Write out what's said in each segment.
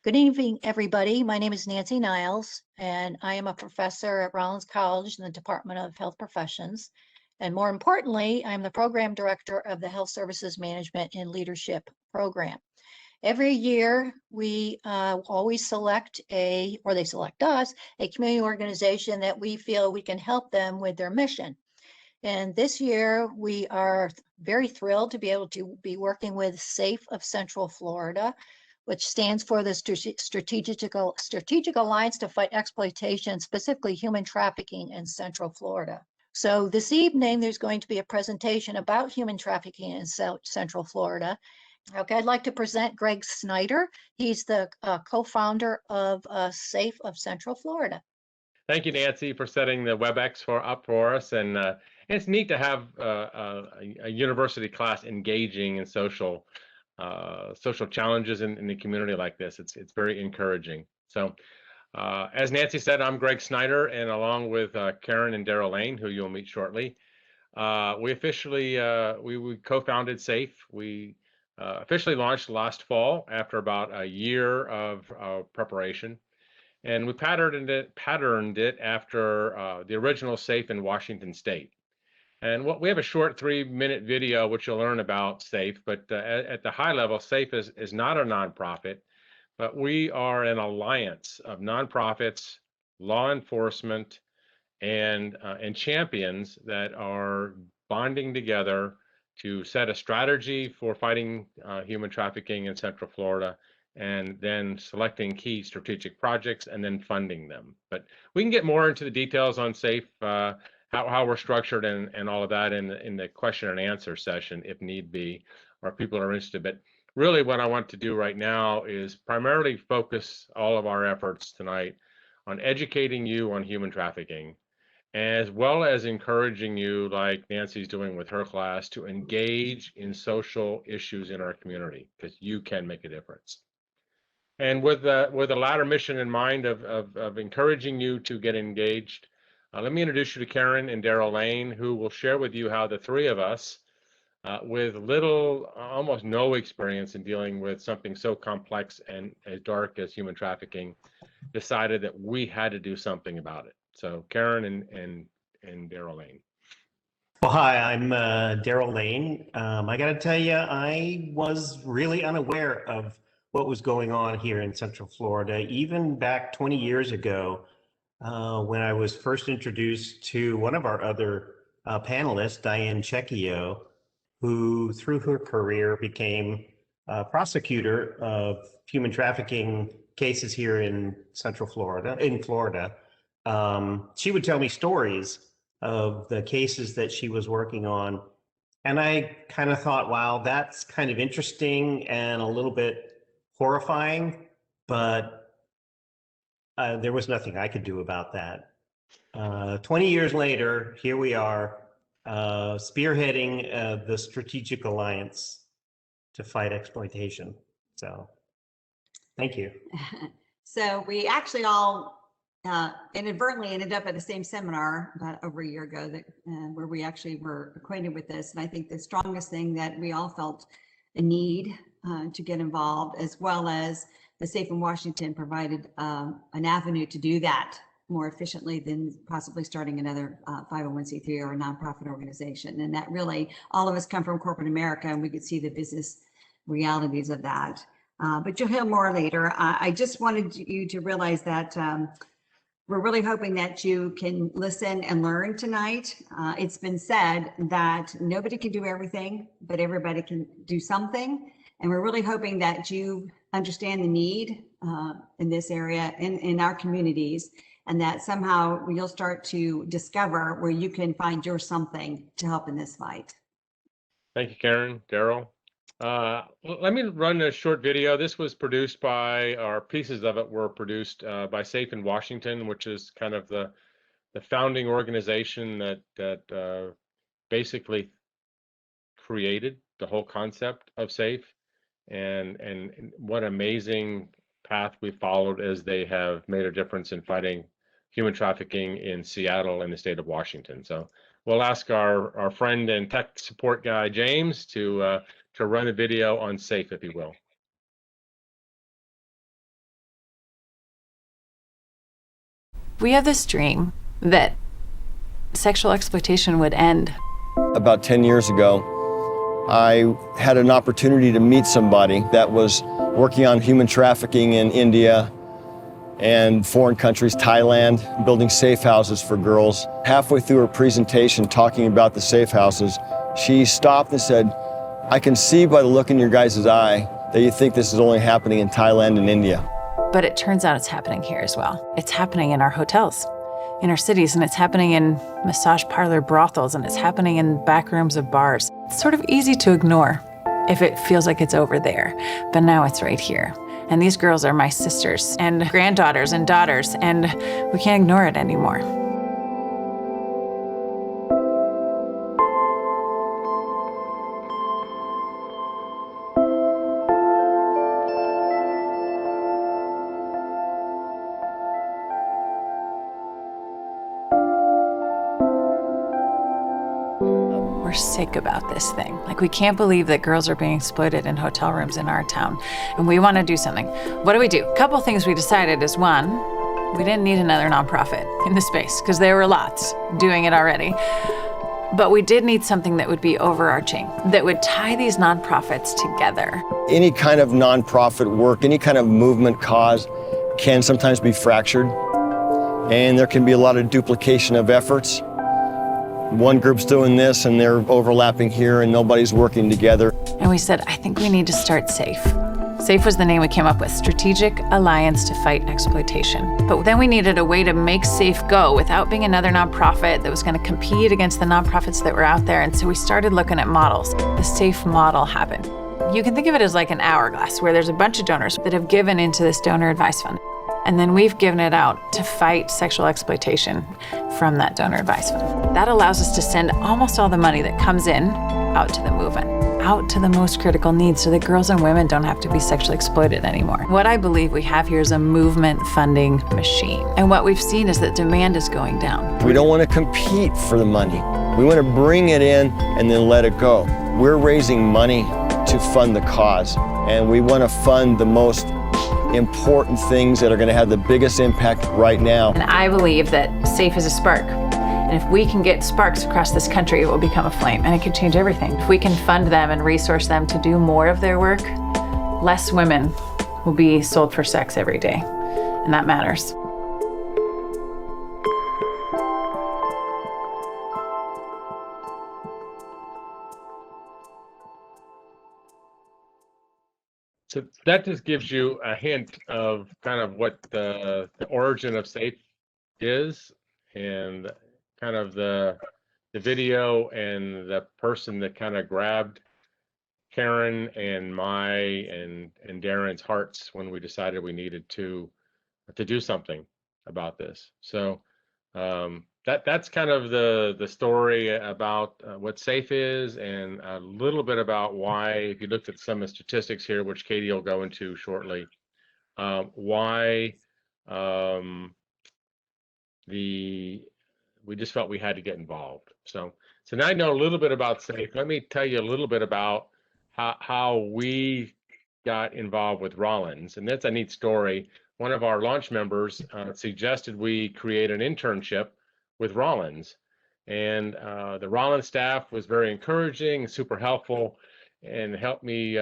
Good evening, everybody. My name is Nancy Niles, and I am a professor at Rollins College in the Department of Health Professions. And more importantly, I'm the program director of the Health Services Management and Leadership Program. Every year, we always select or they select us, a community organization that we feel we can help them with their mission. And this year, we are very thrilled to be able to be working with SAFE of Central Florida, which stands for the Strategic Alliance to Fight Exploitation, specifically human trafficking in Central Florida. So this evening, there's going to be a presentation about human trafficking in Central Florida. Okay, I'd like to present Greg Snyder. He's the co-founder of SAFE of Central Florida. Thank you, Nancy, for setting the WebEx up for us. And it's neat to have a university class engaging in social challenges in the community like this. It's very encouraging. So as Nancy said, I'm Greg Snyder, and along with Karen and Daryl Lane, who you'll meet shortly, we officially we co-founded SAFE. We officially launched last fall after about a year of preparation. And we patterned it after the original SAFE in Washington State. And we have a short 3-minute video which you'll learn about SAFE, but at the high level, SAFE is not a nonprofit, but we are an alliance of nonprofits, law enforcement, and champions that are bonding together to set a strategy for fighting human trafficking in Central Florida, and then selecting key strategic projects and then funding them. But we can get more into the details on SAFE, how we're structured and all of that in the question and answer session if need be, or if people are interested. But really what I want to do right now is primarily focus all of our efforts tonight on educating you on human trafficking, as well as encouraging you, like Nancy's doing with her class, to engage in social issues in our community, because you can make a difference. And with the latter mission in mind of encouraging you to get engaged, let me introduce you to Karen and Daryl Lane, who will share with you how the three of us, with little, almost no experience in dealing with something so complex and as dark as human trafficking, decided that we had to do something about it. So Karen and Daryl Lane. Well, hi, I'm Daryl Lane. I got to tell you, I was really unaware of what was going on here in Central Florida, even back 20 years ago, when I was first introduced to one of our other panelists, Diane Checchio, who through her career became a prosecutor of human trafficking cases here in Central Florida, She would tell me stories of the cases that she was working on. And I kind of thought, wow, that's kind of interesting and a little bit horrifying, but there was nothing I could do about that. 20 years later, here we are, spearheading the Strategic Alliance to Fight Exploitation. So, thank you. So we actually all inadvertently ended up at the same seminar about over a year ago where we actually were acquainted with this. And I think the strongest thing that we all felt a need to get involved, as well as the SAFE in Washington provided an avenue to do that more efficiently than possibly starting another 501c3 or a nonprofit organization. And that really, all of us come from corporate America, and we could see the business realities of that. But you'll hear more later. I just wanted you to realize that we're really hoping that you can listen and learn tonight. It's been said that nobody can do everything, but everybody can do something. And we're really hoping that you understand the need in this area, in our communities, and that somehow you'll start to discover where you can find your something to help in this fight. Thank you, Karen. Daryl. Let me run a short video. This was produced pieces of it were produced by SAFE in Washington, which is kind of the founding organization that basically created the whole concept of SAFE, and what amazing path we followed as they have made a difference in fighting human trafficking in Seattle and the state of Washington. So we'll ask our friend and tech support guy, James, to run a video on SAFE, if you will. We have this dream that sexual exploitation would end. About 10 years ago, I had an opportunity to meet somebody that was working on human trafficking in India and foreign countries, Thailand, building safe houses for girls. Halfway through her presentation talking about the safe houses, she stopped and said, "I can see by the look in your guys' eye that you think this is only happening in Thailand and India." But it turns out it's happening here as well. It's happening in our hotels, in our cities, and it's happening in massage parlor brothels, and it's happening in back rooms of bars. It's sort of easy to ignore if it feels like it's over there, but now it's right here. And these girls are my sisters and granddaughters and daughters, and we can't ignore it anymore. We're sick about this thing. Like, we can't believe that girls are being exploited in hotel rooms in our town, and we want to do something. What do we do? A couple things we decided is, one, we didn't need another nonprofit in the space because there were lots doing it already. But we did need something that would be overarching, that would tie these nonprofits together. Any kind of nonprofit work, any kind of movement cause can sometimes be fractured, and there can be a lot of duplication of efforts. One group's doing this and they're overlapping here and nobody's working together. And we said, I think we need to start SAFE. SAFE was the name we came up with, Strategic Alliance to Fight Exploitation. But then we needed a way to make SAFE go without being another nonprofit that was going to compete against the nonprofits that were out there. And so we started looking at models. The SAFE model happened. You can think of it as like an hourglass where there's a bunch of donors that have given into this donor advice fund. And then we've given it out to fight sexual exploitation from that donor advice fund. That allows us to send almost all the money that comes in out to the movement, out to the most critical needs so that girls and women don't have to be sexually exploited anymore. What I believe we have here is a movement funding machine. And what we've seen is that demand is going down. We don't want to compete for the money. We want to bring it in and then let it go. We're raising money to fund the cause, and we want to fund the most important things that are going to have the biggest impact right now. And I believe that SAFE is a spark. And if we can get sparks across this country, it will become a flame, and it could change everything. If we can fund them and resource them to do more of their work, less women will be sold for sex every day, and that matters. So that just gives you a hint of kind of what the origin of SAFE is, and kind of the video and the person that kind of grabbed Karen and and Darren's hearts when we decided we needed to do something about this. So that's kind of the story about what SAFE is, and a little bit about why, if you looked at some of the statistics here, which Katie will go into shortly, why we just felt we had to get involved. So now I know a little bit about SAFE. Let me tell you a little bit about how we got involved with Rollins, and that's a neat story. One of our launch members suggested we create an internship with Rollins, and the Rollins staff was very encouraging, super helpful, and helped me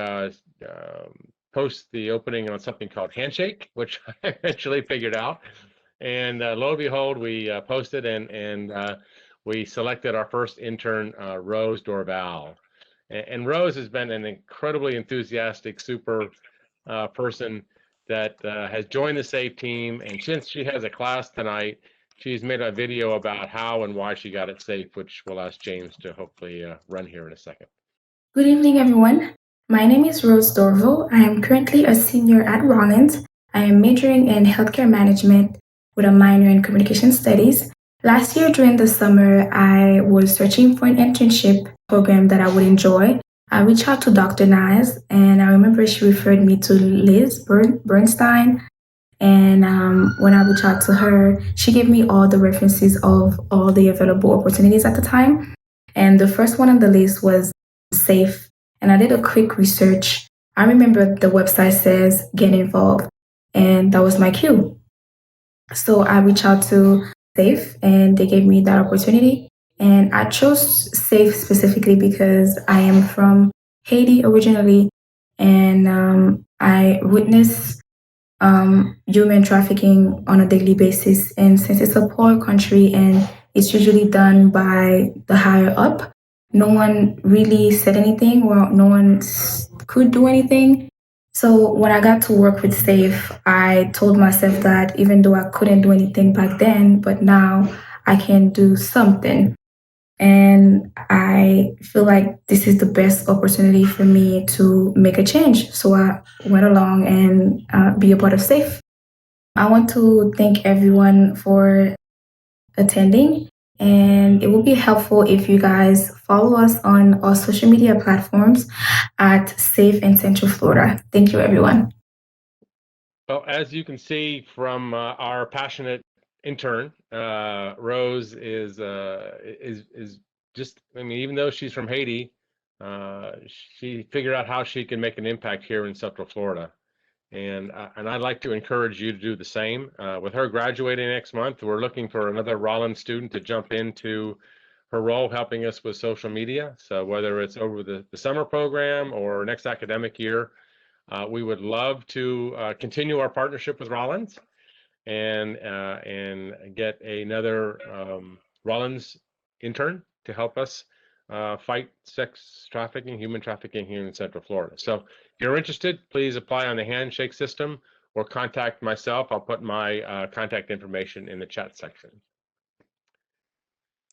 post the opening on something called Handshake, which I eventually figured out. And lo and behold, we posted, and we selected our first intern, Rose Dorval. And Rose has been an incredibly enthusiastic, super person that has joined the SAFE team. And since she has a class tonight, she's made a video about how and why she got it SAFE, which we'll ask James to hopefully run here in a second. Good evening, everyone. My name is Rose Dorval. I am currently a senior at Rollins. I am majoring in healthcare management with a minor in communication studies. Last year during the summer, I was searching for an internship program that I would enjoy. I reached out to Dr. Niles, and I remember she referred me to Liz Bernstein. And when I reached out to her, she gave me all the references of all the available opportunities at the time. And the first one on the list was SAFE. And I did a quick research. I remember the website says, get involved. And that was my cue. So I reached out to SAFE and they gave me that opportunity. And I chose SAFE specifically because I am from Haiti originally, and I witness human trafficking on a daily basis. And since it's a poor country and it's usually done by the higher up, no one really said anything, or no one could do anything. So when I got to work with SAFE, I told myself that even though I couldn't do anything back then, but now I can do something. And I feel like this is the best opportunity for me to make a change. So I went along and be a part of SAFE. I want to thank everyone for attending, and it will be helpful if you guys follow us on our social media platforms at SAFE in Central Florida. Thank you, everyone. Well, as you can see from our passionate intern, Rose is just, I mean, even though she's from Haiti, she figured out how she can make an impact here in Central Florida. And I'd like to encourage you to do the same. With her graduating next month, we're looking for another Rollins student to jump into her role helping us with social media. So whether it's over the summer program or next academic year, we would love to continue our partnership with Rollins and get another Rollins intern to help us fight sex trafficking, human trafficking here in Central Florida. So if you're interested, please apply on the handshake system or contact myself. I'll put my contact information in the chat section.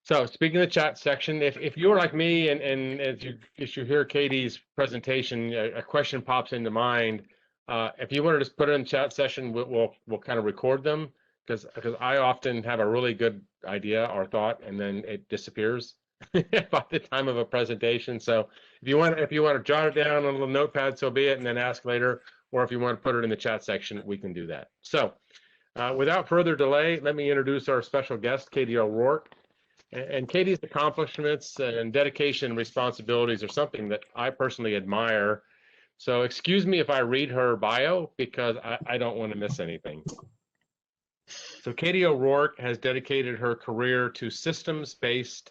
So speaking of the chat section, if you're like me and as you hear Katie's presentation, a question pops into mind. If you want to just put it in the chat session, we'll kind of record them because I often have a really good idea or thought and then it disappears by the time of a presentation. So if you want to jot it down on a little notepad, so be it, and then ask later, or if you want to put it in the chat section, we can do that. So without further delay, let me introduce our special guest, Katie O'Rourke. And Katie's accomplishments and dedication and responsibilities are something that I personally admire. So excuse me if I read her bio because I don't want to miss anything. So Katie O'Rourke has dedicated her career to systems-based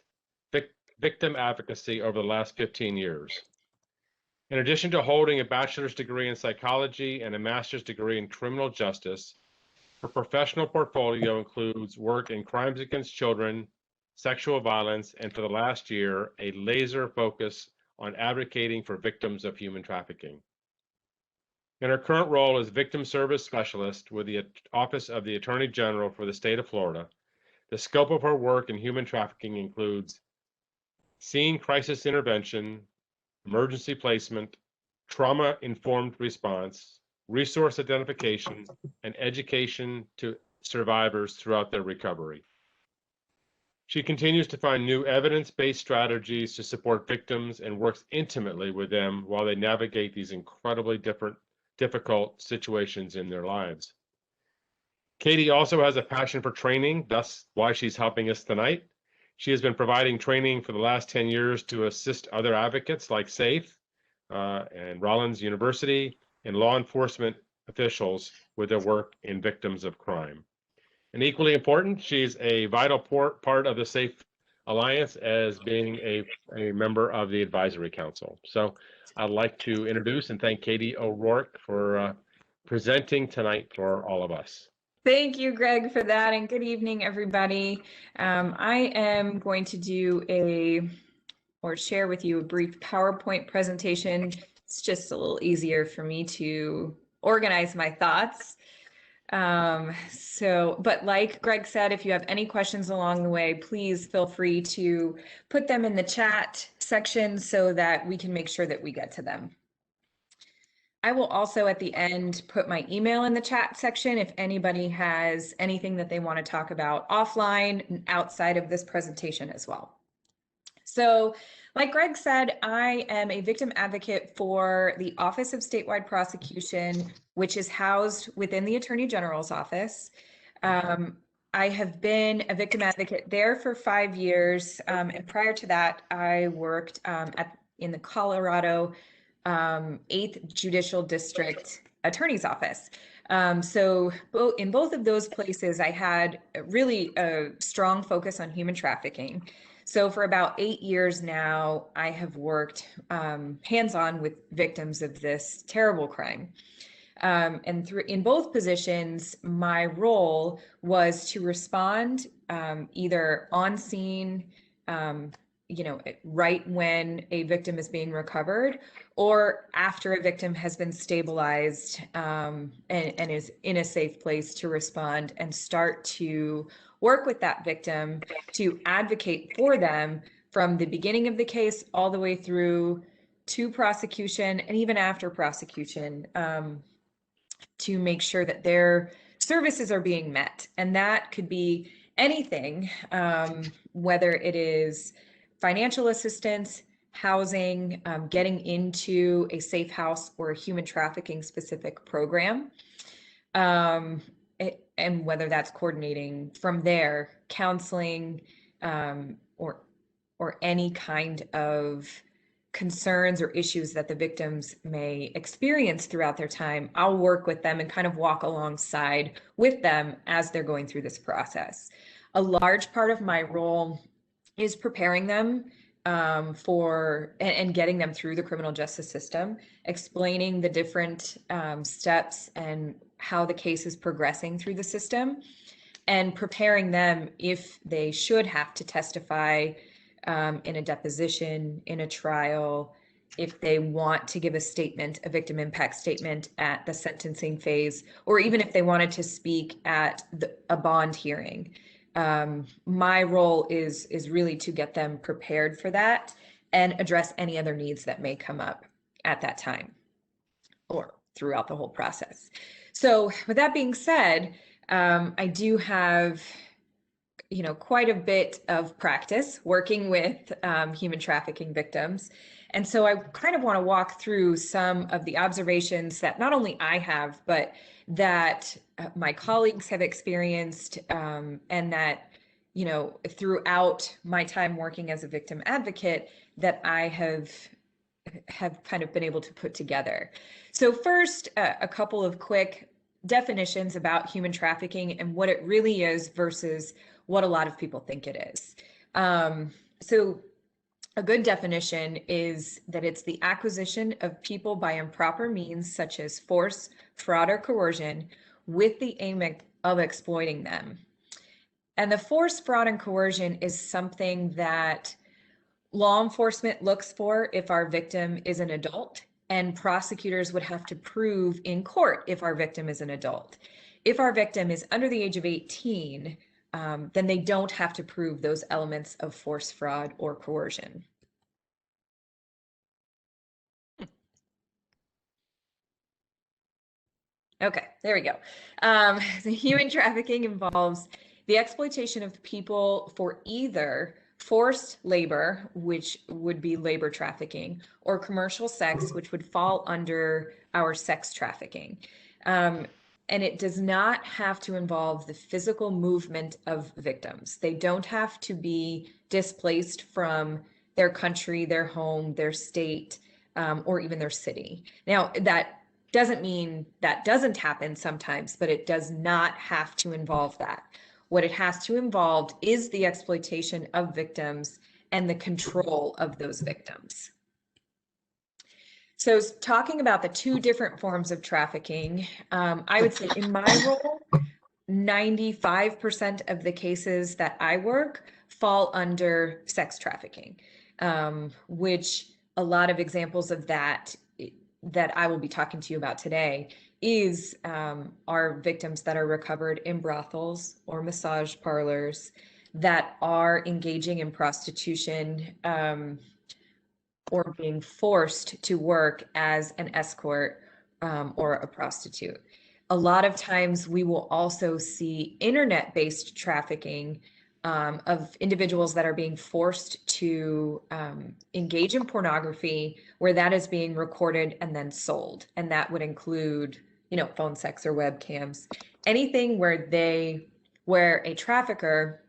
victim advocacy over the last 15 years. In addition to holding a bachelor's degree in psychology and a master's degree in criminal justice, her professional portfolio includes work in crimes against children, sexual violence, and for the last year, a laser focus on advocating for victims of human trafficking. In her current role as Victim Service Specialist with the Office of the Attorney General for the state of Florida, the scope of her work in human trafficking includes scene crisis intervention, emergency placement, trauma-informed response, resource identification, and education to survivors throughout their recovery. She continues to find new evidence-based strategies to support victims and works intimately with them while they navigate these incredibly difficult situations in their lives. Katie also has a passion for training, thus why she's helping us tonight. She has been providing training for the last 10 years to assist other advocates like SAFE and Rollins University and law enforcement officials with their work in victims of crime. And equally important, she's a vital part of the SAFE Alliance as being a member of the Advisory Council. So I'd like to introduce and thank Katie O'Rourke for presenting tonight for all of us. Thank you, Greg, for that, and good evening, everybody. I am going to do share with you a brief PowerPoint presentation. It's just a little easier for me to organize my thoughts. But like Greg said, if you have any questions along the way, please feel free to put them in the chat section so that we can make sure that we get to them. I will also at the end put my email in the chat section if anybody has anything that they want to talk about offline outside of this presentation as well. So like Greg said, I am a victim advocate for the Office of Statewide Prosecution, which is housed within the Attorney General's office. I have been a victim advocate there for 5 years. And prior to that, I worked in the Colorado 8th Judicial District Attorney's Office. So in both of those places, I had really a strong focus on human trafficking. So for about 8 years now, I have worked hands-on with victims of this terrible crime. And in both positions, my role was to respond either on scene, right when a victim is being recovered, or after a victim has been stabilized and is in a safe place to respond and start to work with that victim to advocate for them from the beginning of the case all the way through to prosecution and even after prosecution, to make sure that their services are being met. And that could be anything, whether it is financial assistance, housing, getting into a safe house or a human trafficking specific program, and whether that's coordinating from there, counseling, or any kind of concerns or issues that the victims may experience throughout their time. I'll work with them and kind of walk alongside with them as they're going through this process. A large part of my role is preparing them for and getting them through the criminal justice system, explaining the different steps and how the case is progressing through the system, and preparing them if they should have to testify in a deposition, in a trial, if they want to give a statement, a victim impact statement at the sentencing phase, or even if they wanted to speak at a bond hearing. My role is really to get them prepared for that and address any other needs that may come up at that time or throughout the whole process. So with that being said, I do have quite a bit of practice working with human trafficking victims. And so I kind of want to walk through some of the observations that not only I have, but that my colleagues have experienced, and that, throughout my time working as a victim advocate, that I have kind of been able to put together. So first, a couple of quick definitions about human trafficking and what it really is versus what a lot of people think it is. So a good definition is that it's the acquisition of people by improper means such as force, fraud, or coercion with the aim of exploiting them. And the force, fraud, and coercion is something that law enforcement looks for if our victim is an adult, and prosecutors would have to prove in court if our victim is an adult. If our victim is under the age of 18, then they don't have to prove those elements of force, fraud, or coercion. Okay, there we go. So human trafficking involves the exploitation of people for either forced labor, which would be labor trafficking, or commercial sex, which would fall under our sex trafficking. And it does not have to involve the physical movement of victims. They don't have to be displaced from their country, their home, their state, or even their city. Now, that doesn't mean that doesn't happen sometimes, but it does not have to involve that. What it has to involve is the exploitation of victims and the control of those victims. So talking about the two different forms of trafficking, I would say in my role, 95% of the cases that I work fall under sex trafficking, which a lot of examples of that I will be talking to you about today is are victims that are recovered in brothels or massage parlors that are engaging in prostitution, or being forced to work as an escort or a prostitute. A lot of times we will also see internet-based trafficking of individuals that are being forced to engage in pornography, where that is being recorded and then sold. And that would include, phone sex or webcams, anything where a trafficker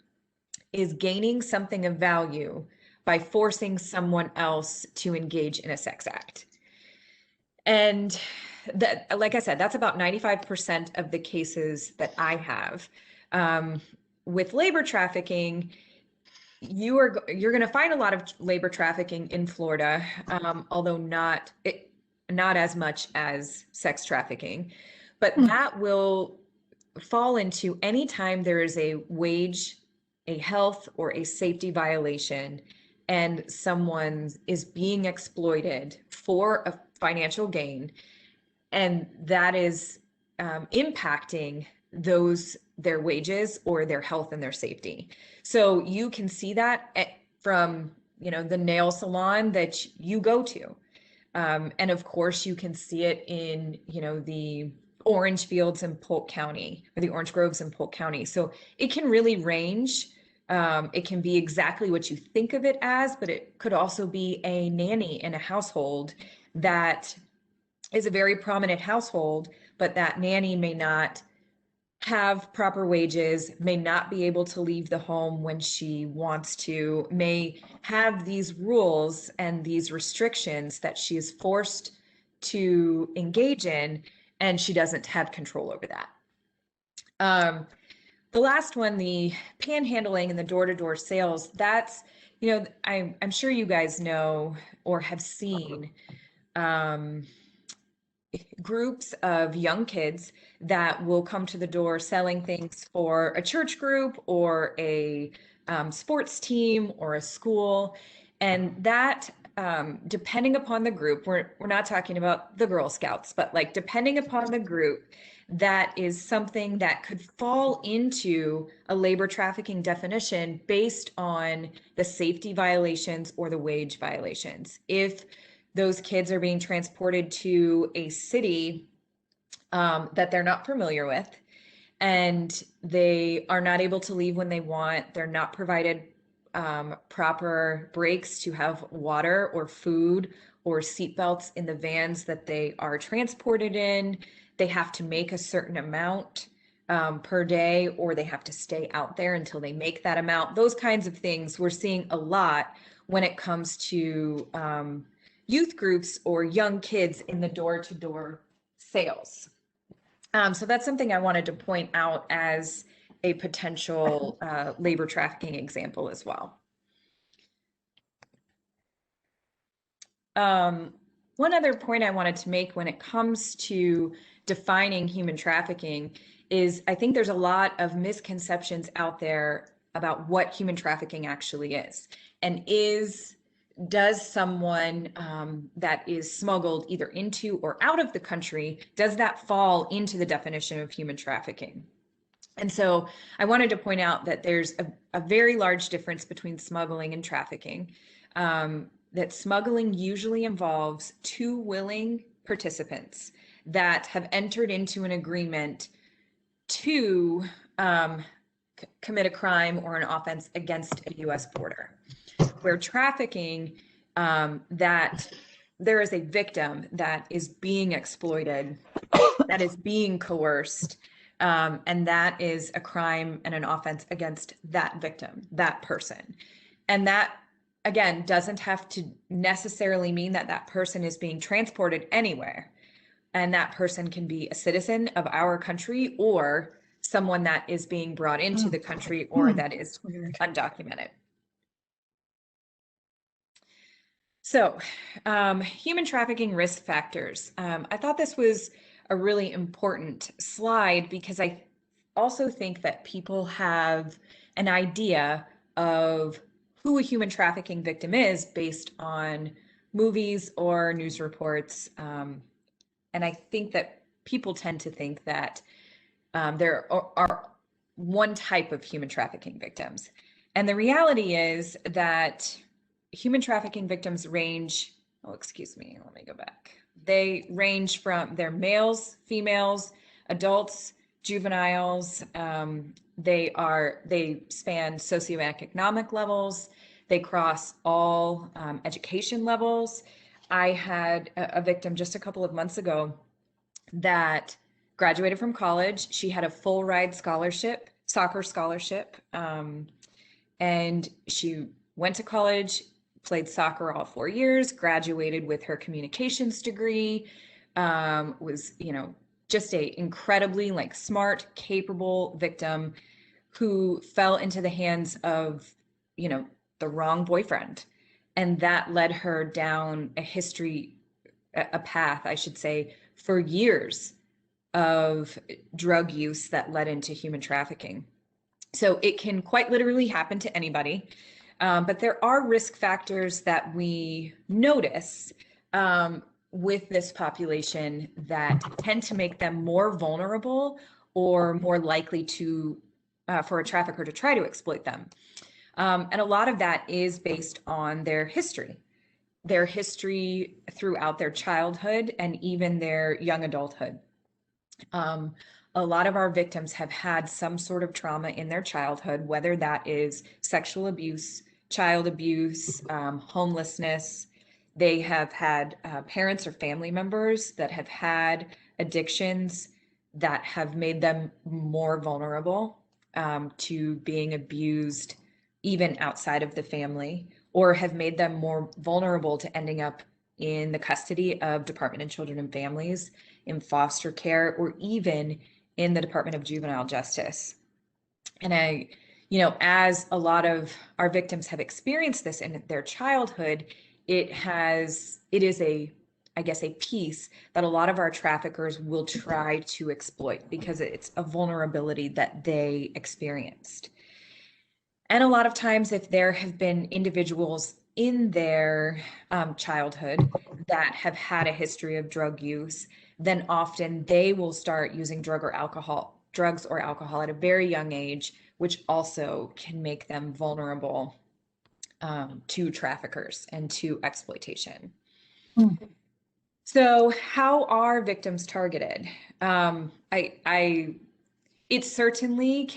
is gaining something of value by forcing someone else to engage in a sex act. And that, like I said, that's about 95% of the cases that I have. With labor trafficking, you're going to find a lot of labor trafficking in Florida, although not as much as sex trafficking, but that will fall into any time there is a wage, a health, or a safety violation, and someone is being exploited for a financial gain, and that is impacting their wages or their health and their safety. So you can see that from, the nail salon that you go to. And of course you can see it in, the orange fields in Polk County, or the orange groves in Polk County. So it can really range. It can be exactly what you think of it as, but it could also be a nanny in a household that is a very prominent household, but that nanny may not have proper wages, may not be able to leave the home when she wants to, may have these rules and these restrictions that she is forced to engage in, and she doesn't have control over that. The last one, the panhandling and the door-to-door sales, that's, I'm sure you guys know or have seen groups of young kids that will come to the door selling things for a church group or a sports team or a school. And that, depending upon the group, we're not talking about the Girl Scouts, but like depending upon the group, that is something that could fall into a labor trafficking definition based on the safety violations or the wage violations. If those kids are being transported to a city that they're not familiar with, and they are not able to leave when they want, they're not provided proper breaks to have water or food or seatbelts in the vans that they are transported in, they have to make a certain amount per day, or they have to stay out there until they make that amount. Those kinds of things we're seeing a lot when it comes to youth groups or young kids in the door-to-door sales. So that's something I wanted to point out as a potential labor trafficking example as well. One other point I wanted to make when it comes to defining human trafficking is I think there's a lot of misconceptions out there about what human trafficking actually is. And does someone that is smuggled either into or out of the country, does that fall into the definition of human trafficking? And so I wanted to point out that there's a very large difference between smuggling and trafficking, that smuggling usually involves two willing participants that have entered into an agreement to commit a crime or an offense against a U.S. border. Where trafficking, that there is a victim that is being exploited, that is being coerced, and that is a crime and an offense against that victim, that person. And that, again, doesn't have to necessarily mean that that person is being transported anywhere. And that person can be a citizen of our country or someone that is being brought into the country or that is undocumented. So, human trafficking risk factors. I thought this was a really important slide because I also think that people have an idea of who a human trafficking victim is based on movies or news reports. And I think that people tend to think that there are one type of human trafficking victims. And the reality is that human trafficking victims range, let me go back. They range from, they're males, females, adults, juveniles. They span socioeconomic levels. They cross all education levels. I had a victim just a couple of months ago that graduated from college. She had a full ride scholarship, soccer scholarship. And she went to college, played soccer all 4 years, graduated with her communications degree, was, just a incredibly like smart, capable victim who fell into the hands of, the wrong boyfriend. And that led her down a path, I should say, for years of drug use that led into human trafficking. So it can quite literally happen to anybody. But there are risk factors that we notice with this population that tend to make them more vulnerable or more likely to for a trafficker to try to exploit them. And a lot of that is based on their history throughout their childhood and even their young adulthood. A lot of our victims have had some sort of trauma in their childhood, whether that is sexual abuse, child abuse, homelessness. They have had parents or family members that have had addictions that have made them more vulnerable to being abused even outside of the family, or have made them more vulnerable to ending up in the custody of Department of Children and Families, in foster care, or even in the Department of Juvenile Justice. And as a lot of our victims have experienced this in their childhood, it is a piece that a lot of our traffickers will try to exploit because it's a vulnerability that they experienced. And a lot of times, if there have been individuals in their childhood that have had a history of drug use, then often they will start using drugs or alcohol at a very young age, which also can make them vulnerable to traffickers and to exploitation. So how are victims targeted? It certainly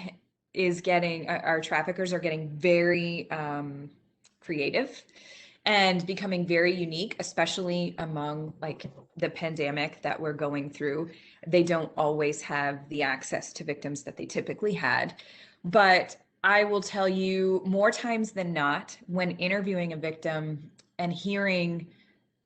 is our traffickers are getting very creative and becoming very unique, especially among like the pandemic that we're going through. They don't always have the access to victims that they typically had. But I will tell you, more times than not, when interviewing a victim and hearing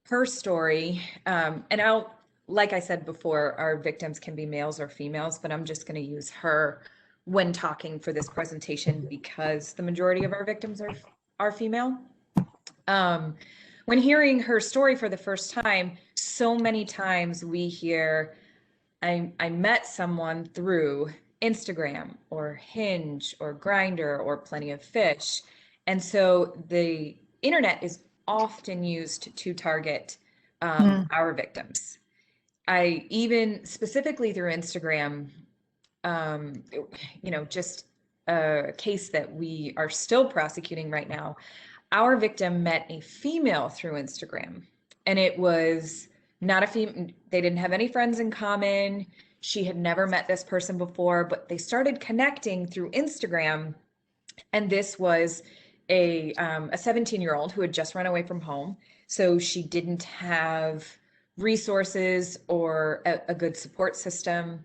her story, like I said before, our victims can be males or females, but I'm just going to use her when talking for this presentation because the majority of our victims are female. When hearing her story for the first time, so many times we hear, I met someone through Instagram or Hinge or Grindr or Plenty of Fish. And so the internet is often used to target our victims. I even specifically through Instagram, just a case that we are still prosecuting right now. Our victim met a female through Instagram, and it was not a female. They didn't have any friends in common. She had never met this person before, but they started connecting through Instagram. And this was a 17-year-old who had just run away from home. So she didn't have resources or a good support system.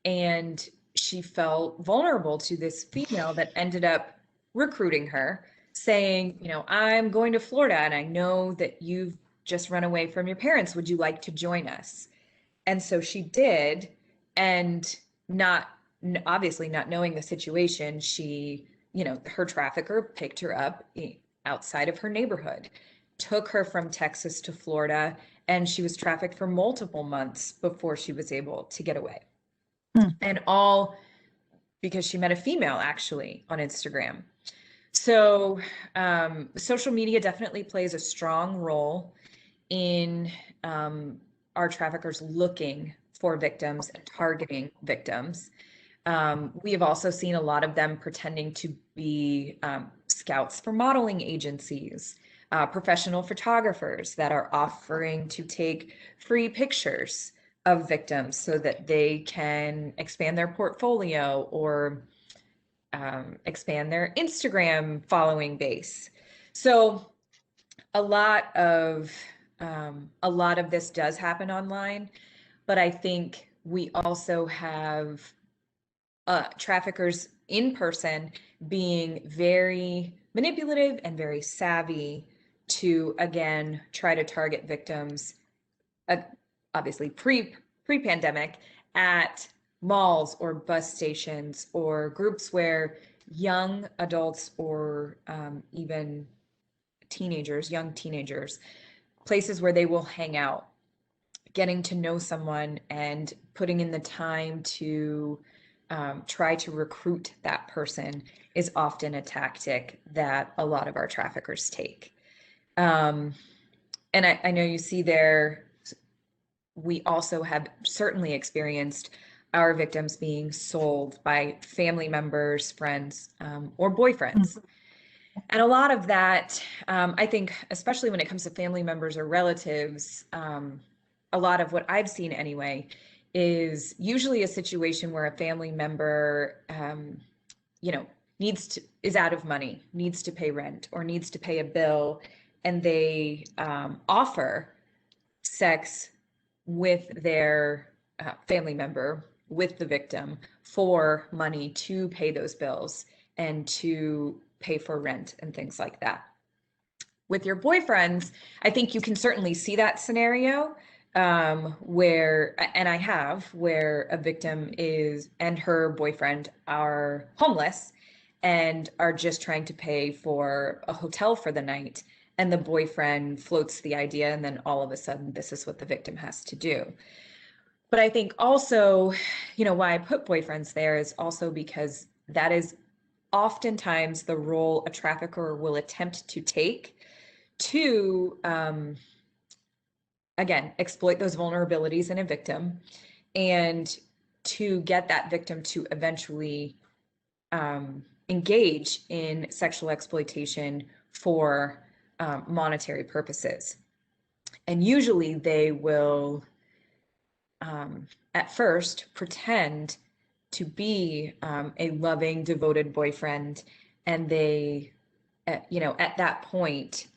And she felt vulnerable to this female that ended up recruiting her, saying, I'm going to Florida and I know that you've just run away from your parents. Would you like to join us? And so she did. And obviously not knowing the situation, she, her trafficker picked her up outside of her neighborhood, took her from Texas to Florida, and she was trafficked for multiple months before she was able to get away. And all because she met a female actually on Instagram. So social media definitely plays a strong role in our traffickers looking for victims and targeting victims. We have also seen a lot of them pretending to be scouts for modeling agencies, professional photographers that are offering to take free pictures of victims so that they can expand their portfolio or expand their Instagram following base. So a lot of this does happen online, but I think we also have traffickers in person being very manipulative and very savvy to, again, try to target victims obviously pre-pandemic, at malls or bus stations or groups where young adults or even teenagers, young teenagers, places where they will hang out, getting to know someone and putting in the time to try to recruit that person is often a tactic that a lot of our traffickers take. And I know you see there, we also have certainly experienced our victims being sold by family members, friends, or boyfriends. And a lot of that, I think, especially when it comes to family members or relatives, a lot of what I've seen anyway, is usually a situation where a family member, is out of money, needs to pay rent or needs to pay a bill, and they offer sex with their family member, with the victim, for money to pay those bills and to pay for rent and things like that. With your boyfriends, I think you can certainly see that scenario where a victim is and her boyfriend are homeless and are just trying to pay for a hotel for the night, and the boyfriend floats the idea, and then all of a sudden this is what the victim has to do. But I think also, why I put boyfriends there is also because that is oftentimes the role a trafficker will attempt to take to, again, exploit those vulnerabilities in a victim and to get that victim to eventually engage in sexual exploitation for monetary purposes. And usually they will, at first, pretend to be a loving, devoted boyfriend, and they, at that point,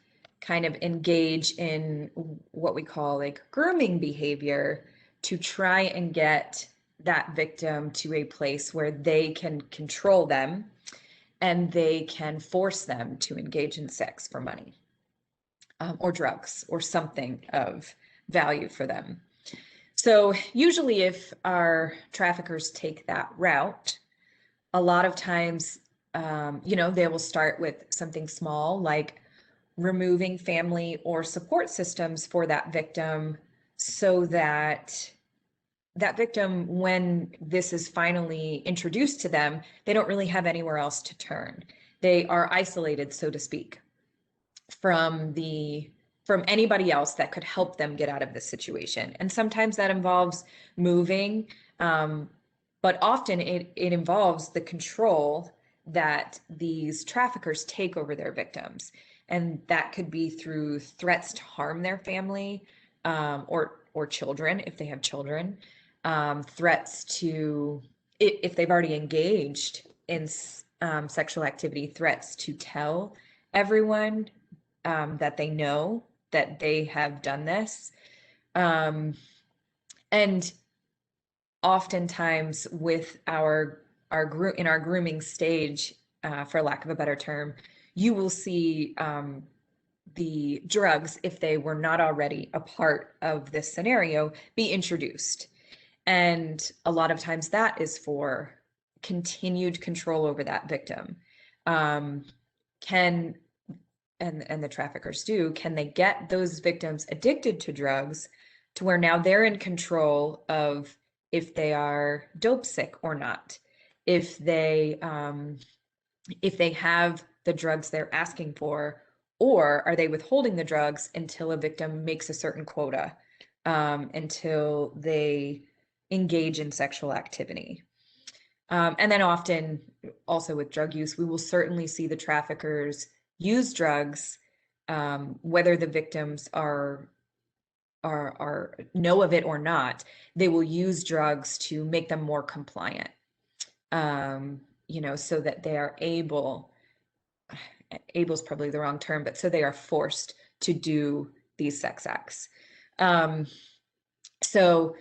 kind of engage in what we call like grooming behavior to try and get that victim to a place where they can control them and they can force them to engage in sex for money or drugs or something of value for them. So usually if our traffickers take that route, a lot of times, they will start with something small, like removing family or support systems for that victim, so that that victim, when this is finally introduced to them, they don't really have anywhere else to turn. They are isolated, so to speak, from anybody else that could help them get out of this situation. And sometimes that involves moving, but often it involves the control that these traffickers take over their victims. And that could be through threats to harm their family, or children, if they have children, threats to, if they've already engaged in sexual activity, threats to tell everyone that they know that they have done this. And oftentimes with our grooming stage, for lack of a better term, you will see the drugs, if they were not already a part of this scenario, be introduced. And a lot of times that is for continued control over that victim. And the traffickers can they get those victims addicted to drugs to where now they're in control of if they are dope sick or not, if they have the drugs they're asking for, or are they withholding the drugs until a victim makes a certain quota, until they engage in sexual activity. And then often also with drug use, we will certainly see the traffickers use drugs, whether the victims are know of it or not. They will use drugs to make them more compliant, so that they are able is probably the wrong term, but so they are forced to do these sex acts. So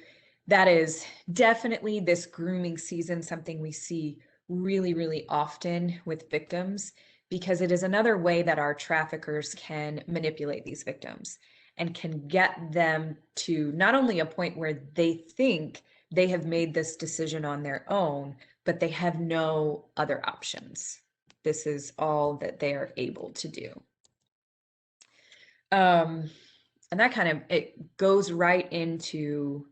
that is definitely this grooming season, something we see really, really often with victims, because it is another way that our traffickers can manipulate these victims. and can get them to not only a point where they think they have made this decision on their own, but they have no other options. This is all that they are able to do. And that kind of, it goes right into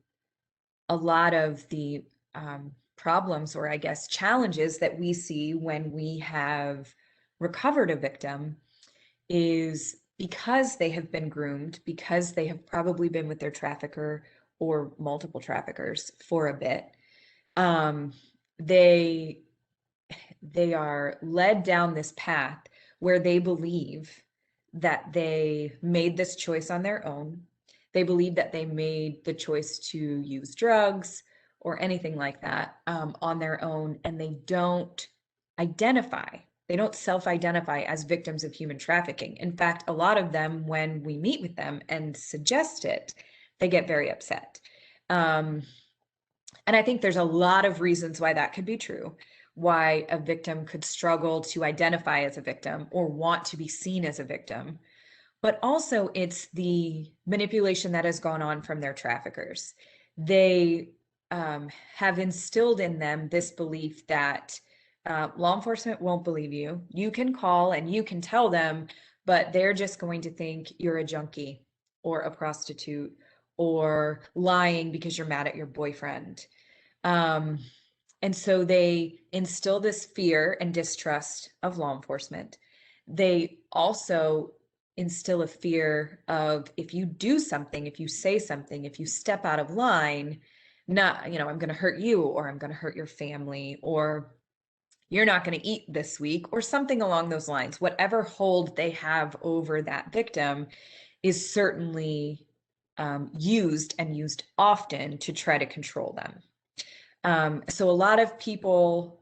a lot of the problems, or I guess challenges, that we see when we have recovered a victim, is because they have been groomed, because they have probably been with their trafficker or multiple traffickers for a bit, they are led down this path where they believe that they made this choice on their own. They believe that they made the choice to use drugs or anything like that on their own, and they don't identify. They don't self-identify as victims of human trafficking. In fact, a lot of them, when we meet with them and suggest it, they get very upset. And I think there's a lot of reasons why that could be true, why a victim could struggle to identify as a victim or want to be seen as a victim. But also it's the manipulation that has gone on from their traffickers. They have instilled in them this belief that law enforcement won't believe you. You can call and you can tell them, but they're just going to think you're a junkie or a prostitute or lying because you're mad at your boyfriend. And so they instill this fear and distrust of law enforcement. They also instill a fear of, if you do something, if you say something, if you step out of line, not, you know, I'm going to hurt you, or I'm going to hurt your family, or you're not going to eat this week, or something along those lines. Whatever hold they have over that victim is certainly used, and used often, to try to control them. So a lot of people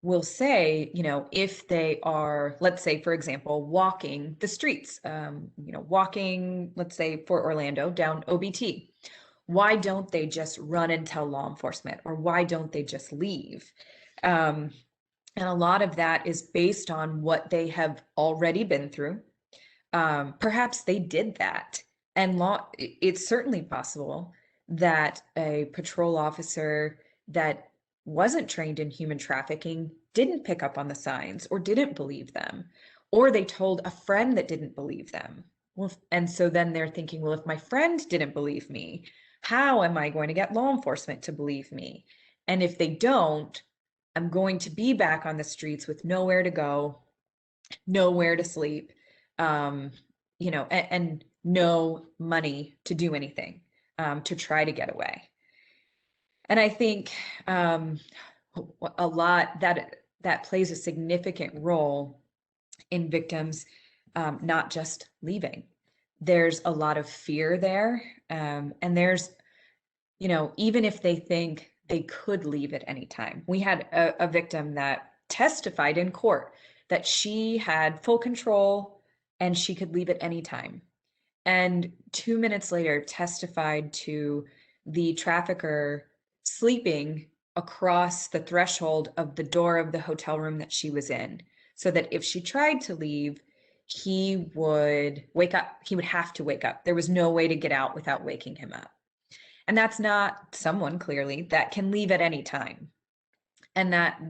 will say, you know, if they are, let's say, for example, walking the streets, you know, walking, let's say, for Orlando down OBT, why don't they just run and tell law enforcement, or why don't they just leave? And a lot of that is based on what they have already been through. Perhaps they did that, and it's certainly possible that a patrol officer that wasn't trained in human trafficking didn't pick up on the signs, or didn't believe them, or they told a friend that didn't believe them. Well, and so then they're thinking, well, if my friend didn't believe me, how am I going to get law enforcement to believe me? And if they don't, I'm going to be back on the streets with nowhere to go, nowhere to sleep, you know, and no money to do anything, to try to get away. And I think a lot that plays a significant role in victims not just leaving. There's a lot of fear there, and there's, you know, even if they think they could leave at any time. We had a victim that testified in court that she had full control and she could leave at any time. And 2 minutes later testified to the trafficker sleeping across the threshold of the door of the hotel room that she was in, so that if she tried to leave, he would wake up. He would have to wake up. There was no way to get out without waking him up. And that's not someone, clearly, that can leave at any time. And that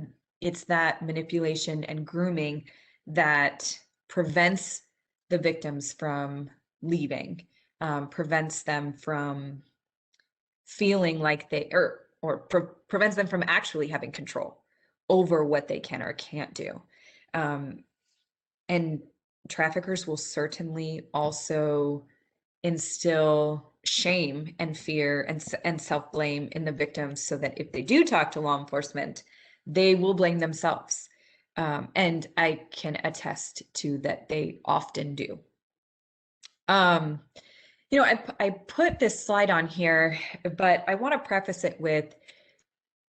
it's that manipulation and grooming that prevents the victims from leaving, prevents them from feeling like they, prevents them from actually having control over what they can or can't do. And traffickers will certainly also instill shame and fear and self-blame in the victims, so that if they do talk to law enforcement, they will blame themselves. And I can attest to that they often do. You know, I put this slide on here, but I want to preface it with,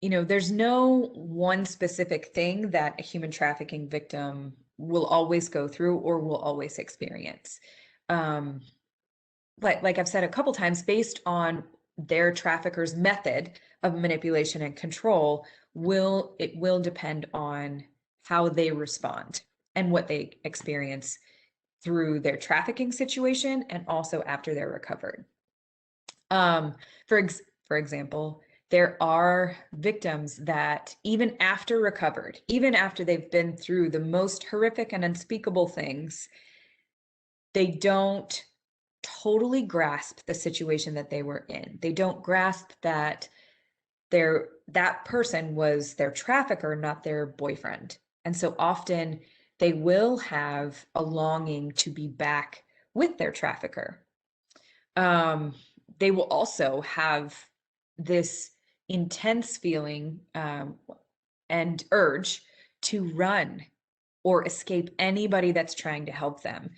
you know, there's no one specific thing that a human trafficking victim will always go through or will always experience. But like I've said a couple times, based on their trafficker's method of manipulation and control, it will depend on how they respond and what they experience through their trafficking situation and also after they're recovered. For example, there are victims that even after recovered, even after they've been through the most horrific and unspeakable things, they don't totally grasp the situation that they were in. They don't grasp that that person was their trafficker, not their boyfriend. And so often they will have a longing to be back with their trafficker. They will also have this intense feeling and urge to run or escape anybody that's trying to help them.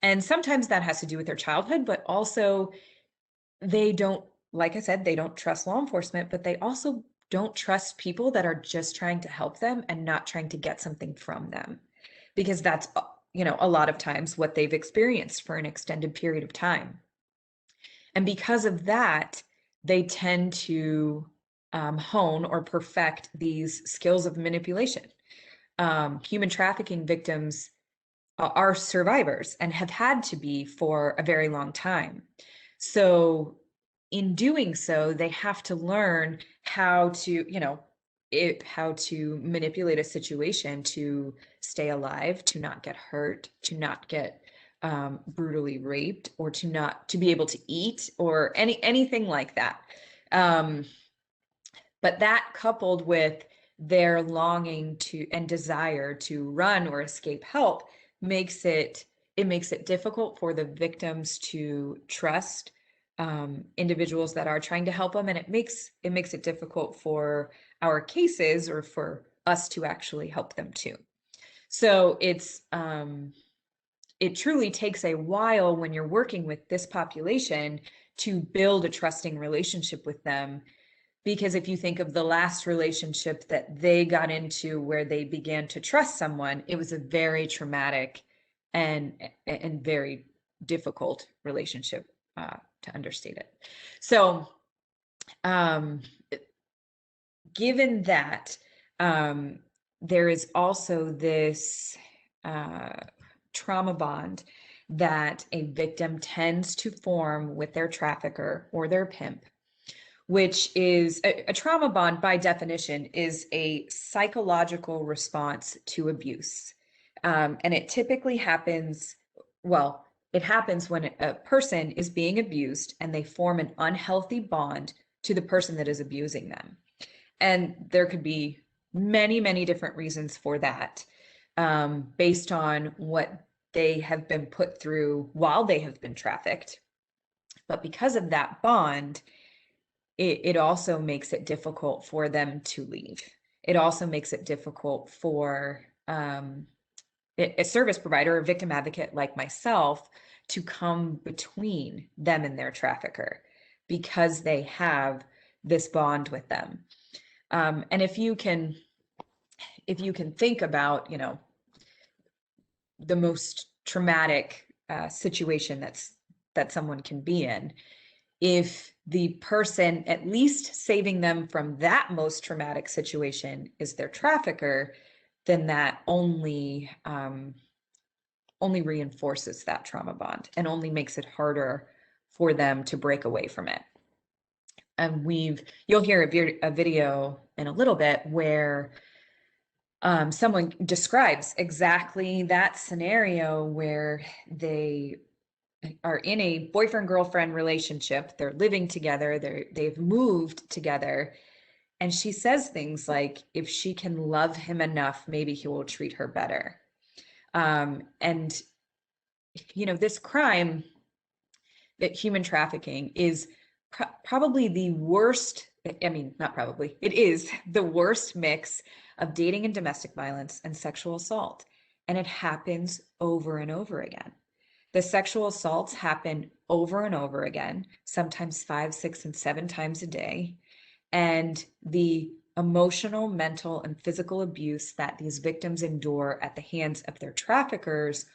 And sometimes that has to do with their childhood, but also they don't, like I said, they don't trust law enforcement, but they also don't trust people that are just trying to help them and not trying to get something from them, because that's, a lot of times what they've experienced for an extended period of time. And because of that, they tend to hone or perfect these skills of manipulation. Human trafficking victims are survivors and have had to be for a very long time. So in doing so, they have to learn how to, how to manipulate a situation to stay alive, to not get hurt, to not get brutally raped, or to be able to eat, or anything like that. But that, coupled with their longing to and desire to run or escape help, makes it difficult for the victims to trust individuals that are trying to help them, and it makes it difficult for our cases or for us to actually help them too. So it truly takes a while when you're working with this population to build a trusting relationship with them, because if you think of the last relationship that they got into where they began to trust someone, it was a very traumatic and very difficult relationship, to understate it. So given that, there is also this trauma bond that a victim tends to form with their trafficker or their pimp, which is a trauma bond by definition is a psychological response to abuse. And it typically happens, it happens when a person is being abused and they form an unhealthy bond to the person that is abusing them. And there could be many, many different reasons for that, based on what they have been put through while they have been trafficked. But because of that bond, it also makes it difficult for them to leave. It also makes it difficult for a service provider or victim advocate like myself to come between them and their trafficker, because they have this bond with them. And if you can think about, the most traumatic situation that someone can be in, if the person at least saving them from that most traumatic situation is their trafficker, then that only reinforces that trauma bond and only makes it harder for them to break away from it. And you'll hear a video in a little bit where someone describes exactly that scenario where they are in a boyfriend-girlfriend relationship. They're living together. They've moved together. And she says things like, if she can love him enough, maybe he will treat her better. And, this crime, that human trafficking, is probably the worst. Not probably, it is the worst mix of dating and domestic violence and sexual assault. And it happens over and over again. The sexual assaults happen over and over again, sometimes 5, 6, and 7 times a day. And the emotional, mental, and physical abuse that these victims endure at the hands of their traffickers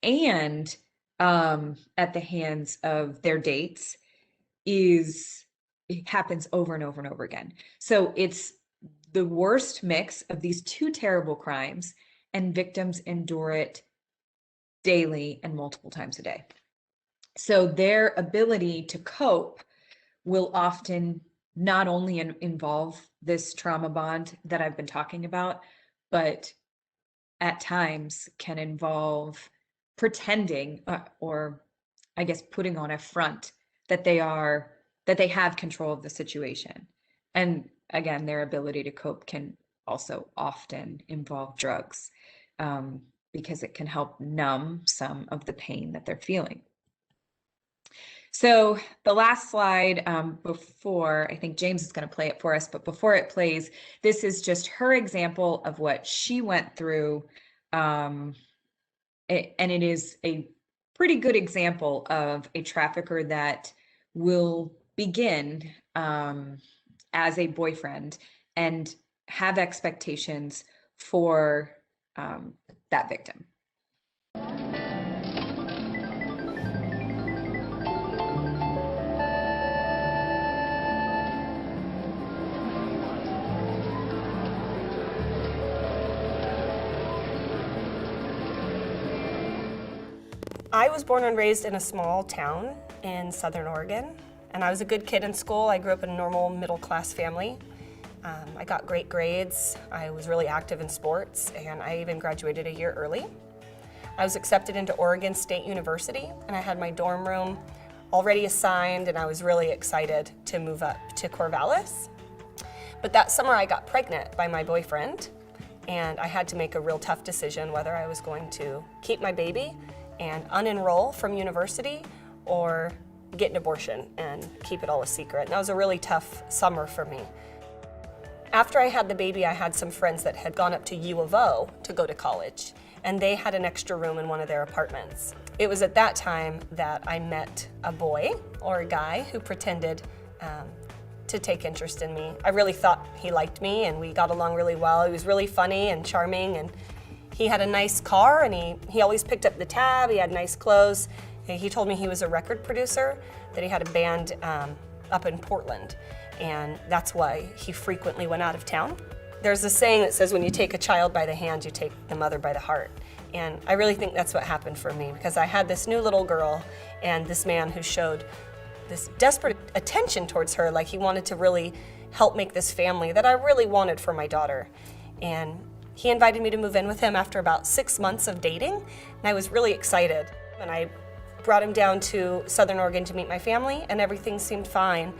and at the hands of their dates it happens over and over and over again. So it's the worst mix of these two terrible crimes, and victims endure it daily and multiple times a day. So their ability to cope will often not only involve this trauma bond that I've been talking about, but at times can involve pretending or I guess putting on a front that they have control of the situation. And again, their ability to cope can also often involve drugs because it can help numb some of the pain that they're feeling. So the last slide before, I think James is going to play it for us, but before it plays, this is just her example of what she went through. And it is a pretty good example of a trafficker that will begin as a boyfriend and have expectations for that victim. I was born and raised in a small town in Southern Oregon, and I was a good kid in school. I grew up in a normal middle-class family. I got great grades. I was really active in sports, and I even graduated a year early. I was accepted into Oregon State University, and I had my dorm room already assigned, and I was really excited to move up to Corvallis. But that summer I got pregnant by my boyfriend, and I had to make a real tough decision whether I was going to keep my baby and unenroll from university or get an abortion and keep it all a secret. And that was a really tough summer for me. After I had the baby, I had some friends that had gone up to U of O to go to college, and they had an extra room in one of their apartments. It was at that time that I met a boy or a guy who pretended to take interest in me. I really thought he liked me, and we got along really well. He was really funny and charming, and he had a nice car, and he always picked up the tab. He had nice clothes. He told me he was a record producer, that he had a band up in Portland, and that's why he frequently went out of town. There's a saying that says when you take a child by the hand, you take the mother by the heart. And I really think that's what happened for me, because I had this new little girl and this man who showed this desperate attention towards her, like he wanted to really help make this family that I really wanted for my daughter. And he invited me to move in with him after about 6 months of dating, and I was really excited. And I brought him down to Southern Oregon to meet my family, and everything seemed fine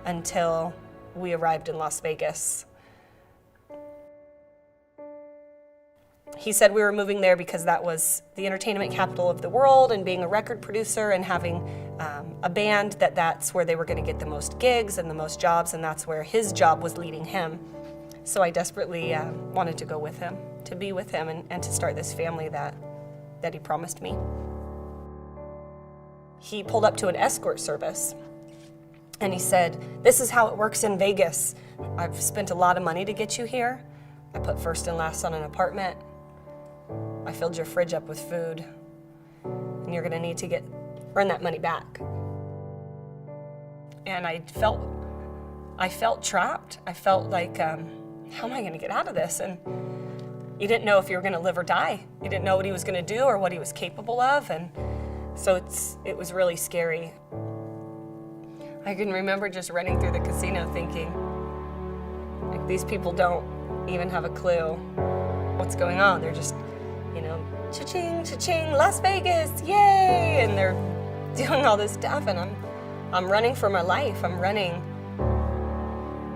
until we arrived in Las Vegas. He said we were moving there because that was the entertainment capital of the world, and being a record producer and having a band, that's where they were going to get the most gigs and the most jobs, and that's where his job was leading him. So I desperately wanted to go with him, to be with him, and to start this family that he promised me. He pulled up to an escort service, and he said, "This is how it works in Vegas. I've spent a lot of money to get you here. I put first and last on an apartment. I filled your fridge up with food, and you're gonna need to earn that money back." And I felt trapped. I felt like, how am I gonna get out of this? And you didn't know if you were gonna live or die. You didn't know what he was gonna do or what he was capable of, and so it was really scary. I can remember just running through the casino thinking, like, these people don't even have a clue what's going on. They're just, cha-ching, cha-ching, Las Vegas, yay! And they're doing all this stuff, and I'm running for my life. I'm running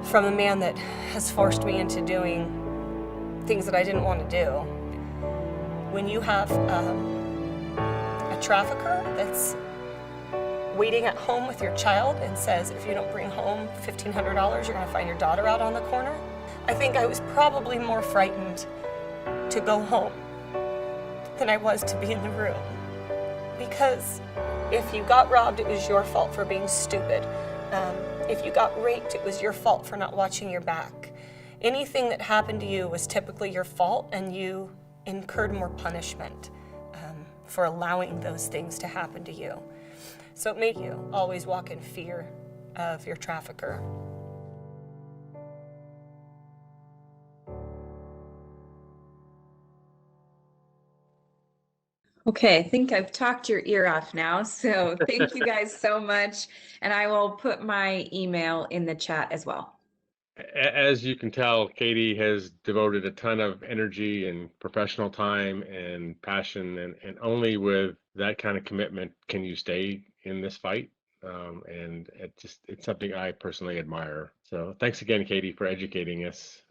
from a man that has forced me into doing things that I didn't want to do. When you have a trafficker that's waiting at home with your child and says, if you don't bring home $1,500, you're going to find your daughter out on the corner, I think I was probably more frightened to go home than I was to be in the room. Because if you got robbed, it was your fault for being stupid. If you got raped, it was your fault for not watching your back. Anything that happened to you was typically your fault, and you incurred more punishment for allowing those things to happen to you. So it made you always walk in fear of your trafficker. Okay, I think I've talked your ear off now. So thank you guys so much. And I will put my email in the chat as well. As you can tell, Katie has devoted a ton of energy and professional time and passion, and only with that kind of commitment can you stay in this fight. And it's something I personally admire. So thanks again, Katie, for educating us.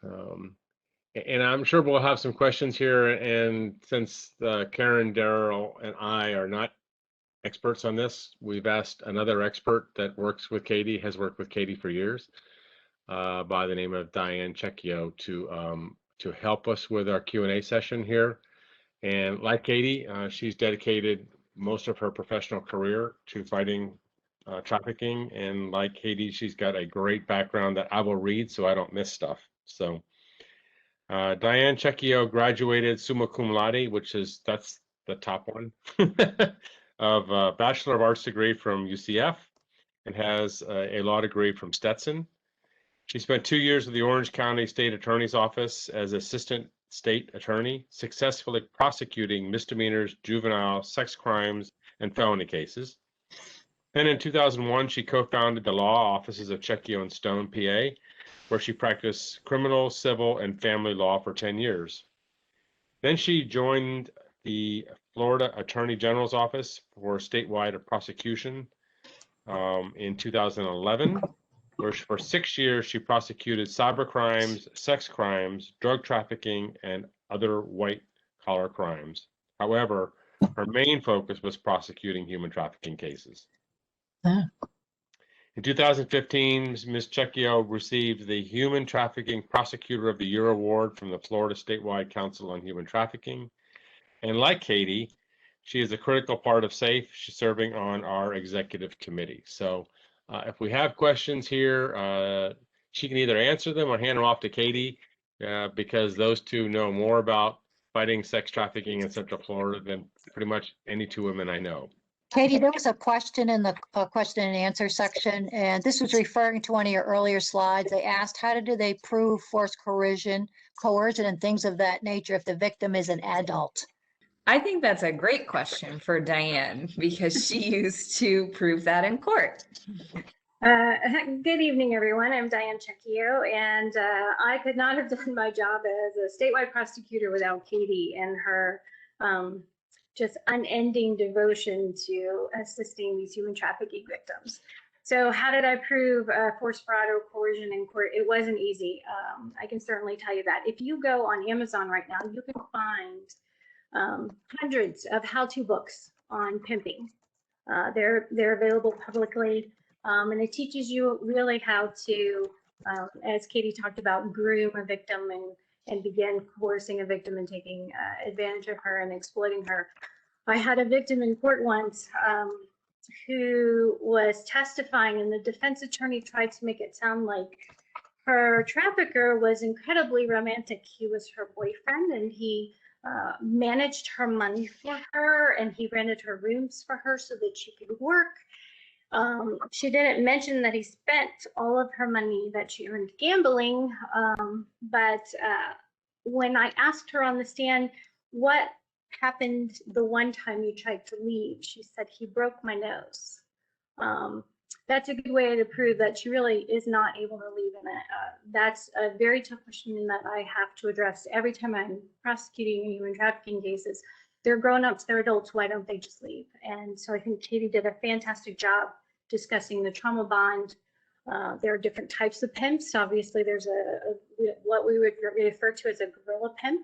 And I'm sure we'll have some questions here. And since Karen, Daryl, and I are not experts on this, we've asked another expert that works with Katie, has worked with Katie for years, by the name of Diane Checchio, to help us with our Q&A session here. And like Katie, she's dedicated most of her professional career to fighting trafficking. And like Katie, she's got a great background that I will read so I don't miss stuff. So Diane Checchio graduated summa cum laude, that's the top one, of a Bachelor of Arts degree from UCF, and has a law degree from Stetson. She spent 2 years with the Orange County State Attorney's Office as Assistant State Attorney, successfully prosecuting misdemeanors, juvenile, sex crimes, and felony cases. Then in 2001, she co-founded the law offices of Checchio and Stone, PA, where she practiced criminal, civil, and family law for 10 years. Then she joined the Florida Attorney General's Office for Statewide Prosecution in 2011. Where for 6 years, she prosecuted cyber crimes, sex crimes, drug trafficking, and other white-collar crimes. However, her main focus was prosecuting human trafficking cases. In 2015, Ms. Checchio received the Human Trafficking Prosecutor of the Year Award from the Florida Statewide Council on Human Trafficking. And like Katie, she is a critical part of SAFE. She's serving on our executive committee. So if we have questions here, she can either answer them or hand them off to Katie, because those two know more about fighting sex trafficking in Central Florida than pretty much any two women I know. Katie, there was a question in the question and answer section, and this was referring to one of your earlier slides. They asked, how do they prove forced coercion, and things of that nature if the victim is an adult? I think that's a great question for Diane, because she used to prove that in court. Good evening, everyone. I'm Diane Checchio, and I could not have done my job as a statewide prosecutor without Katie and her just unending devotion to assisting these human trafficking victims. So how did I prove forced fraud or coercion in court? It wasn't easy. I can certainly tell you that. If you go on Amazon right now, you can find hundreds of how-to books on pimping. They're available publicly, and it teaches you really how to, as Katie talked about, groom a victim and begin coercing a victim and taking advantage of her and exploiting her. I had a victim in court once who was testifying, and the defense attorney tried to make it sound like her trafficker was incredibly romantic. He was her boyfriend, and he managed her money for her, and he rented her rooms for her so that she could work. She didn't mention that he spent all of her money that she earned gambling, but when I asked her on the stand what happened the one time you tried to leave, she said, he broke my nose. That's a good way to prove that she really is not able to leave. And that's a very tough question that I have to address every time I'm prosecuting human trafficking cases. They're grown-ups, they're adults, why don't they just leave? And so I think Katie did a fantastic job discussing the trauma bond. There are different types of pimps. Obviously, there's what we would refer to as a guerrilla pimp,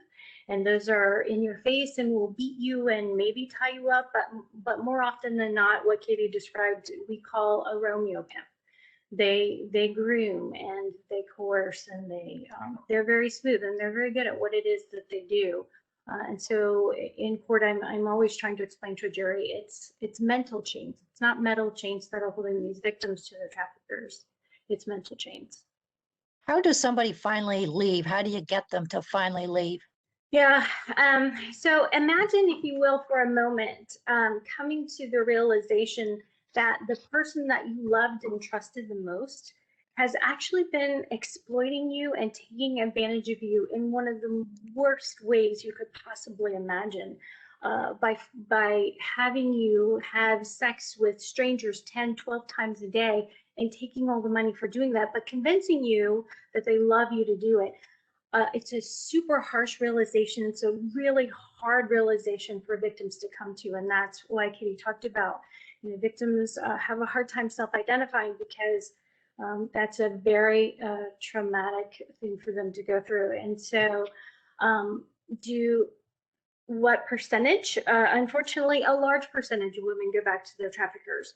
and those are in your face and will beat you and maybe tie you up, but more often than not, what Katie described, we call a Romeo pimp. They groom and they coerce, and they're very smooth and they're very good at what it is that they do. And so in court, I'm always trying to explain to a jury, it's mental chains. It's not metal chains that are holding these victims to their traffickers. It's mental chains. How does somebody finally leave? How do you get them to finally leave? Yeah, so imagine, if you will, for a moment, coming to the realization that the person that you loved and trusted the most has actually been exploiting you and taking advantage of you in one of the worst ways you could possibly imagine. by having you have sex with strangers 10, 12 times a day and taking all the money for doing that, but convincing you that they love you to do it. It's a super harsh realization. It's a really hard realization for victims to come to. And that's why Katie talked about, you know, victims have a hard time self-identifying because that's a very traumatic thing for them to go through. And so what percentage? Unfortunately, a large percentage of women go back to their traffickers.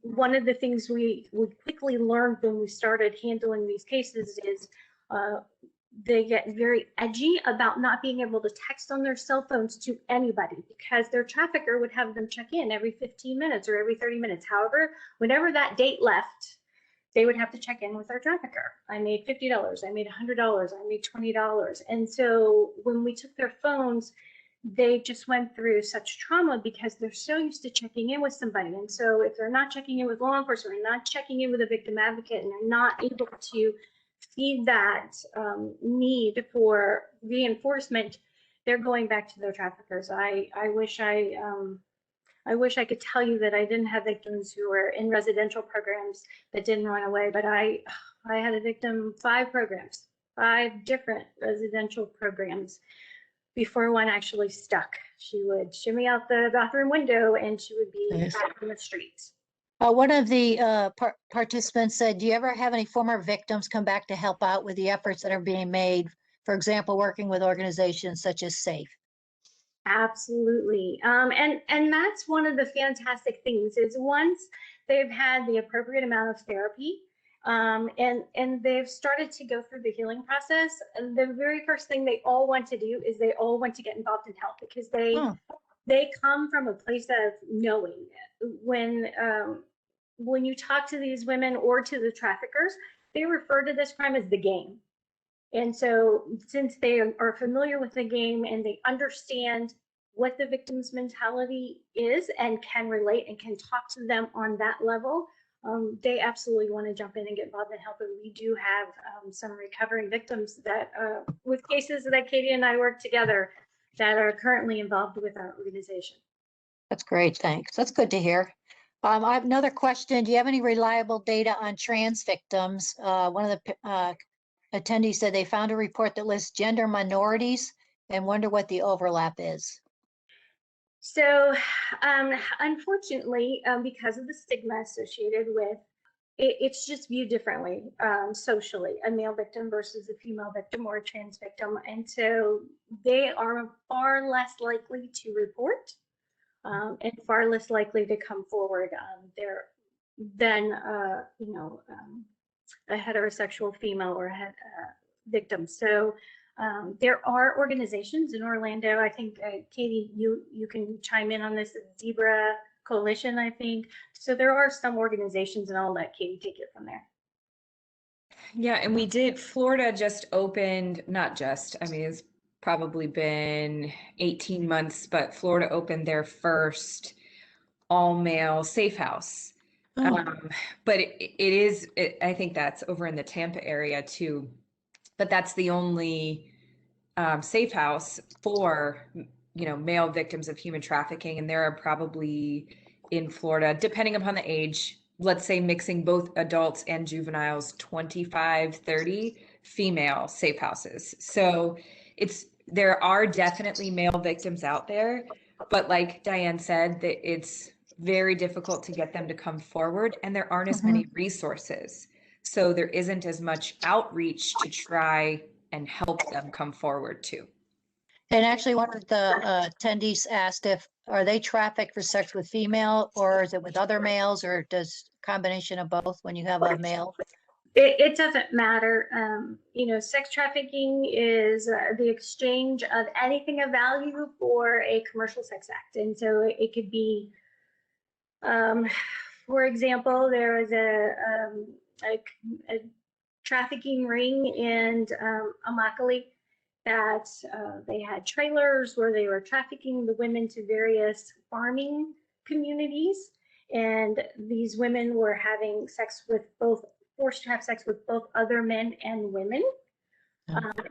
One of the things we quickly learned when we started handling these cases is they get very edgy about not being able to text on their cell phones to anybody because their trafficker would have them check in every 15 minutes or every 30 minutes. However, whenever that date left, they would have to check in with their trafficker. I made $50, I made $100, I made $20. And so when we took their phones, they just went through such trauma because they're so used to checking in with somebody. And so if they're not checking in with law enforcement, or not checking in with a victim advocate, and they're not able to feed that need for reinforcement, they're going back to their traffickers. I wish I could tell you that I didn't have victims who were in residential programs that didn't run away, but I had a victim, 5 programs, 5 different residential programs before one actually stuck. She would shimmy out the bathroom window and she would be back on the streets. One of the participants said, do you ever have any former victims come back to help out with the efforts that are being made? For example, working with organizations such as SAFE. Absolutely. And that's one of the fantastic things is once they've had the appropriate amount of therapy and they've started to go through the healing process, and the very first thing they all want to do is they all want to get involved in help because they come from a place of knowing. When you talk to these women or to the traffickers, they refer to this crime as the game. And so since they are familiar with the game and they understand what the victim's mentality is and can relate and can talk to them on that level, they absolutely want to jump in and get involved and help. And we do have some recovering victims that with cases that Katie and I work together that are currently involved with our organization. That's great, thanks. That's good to hear. I have another question. Do you have any reliable data on trans victims? One of the attendees said they found a report that lists gender minorities and wonder what the overlap is. So unfortunately, because of the stigma associated with it, it's just viewed differently socially, a male victim versus a female victim or a trans victim. And so they are far less likely to report and far less likely to come forward than a heterosexual female or a victim. So there are organizations in Orlando. I think Katie, you can chime in on this. Zebra Coalition, I think. So there are some organizations, and I'll let Katie take it from there. Yeah, and Florida just opened, not just, I mean, it's probably been 18 months, but Florida opened their first all-male safe house. But I think that's over in the Tampa area too, but that's the only safe house for, male victims of human trafficking. And there are probably in Florida, depending upon the age, let's say mixing both adults and juveniles, 25, 30 female safe houses. So there are definitely male victims out there, but like Diane said, that it's very difficult to get them to come forward, and there aren't as many resources. So there isn't as much outreach to try and help them come forward too. And actually, one of the attendees asked are they trafficked for sex with female, or is it with other males, or does combination of both when you have a male? It doesn't matter. Sex trafficking is the exchange of anything of value for a commercial sex act. And so it could be, for example, there was a trafficking ring in Immokalee that they had trailers where they were trafficking the women to various farming communities. And these women were having sex with forced to have sex with both other men and women.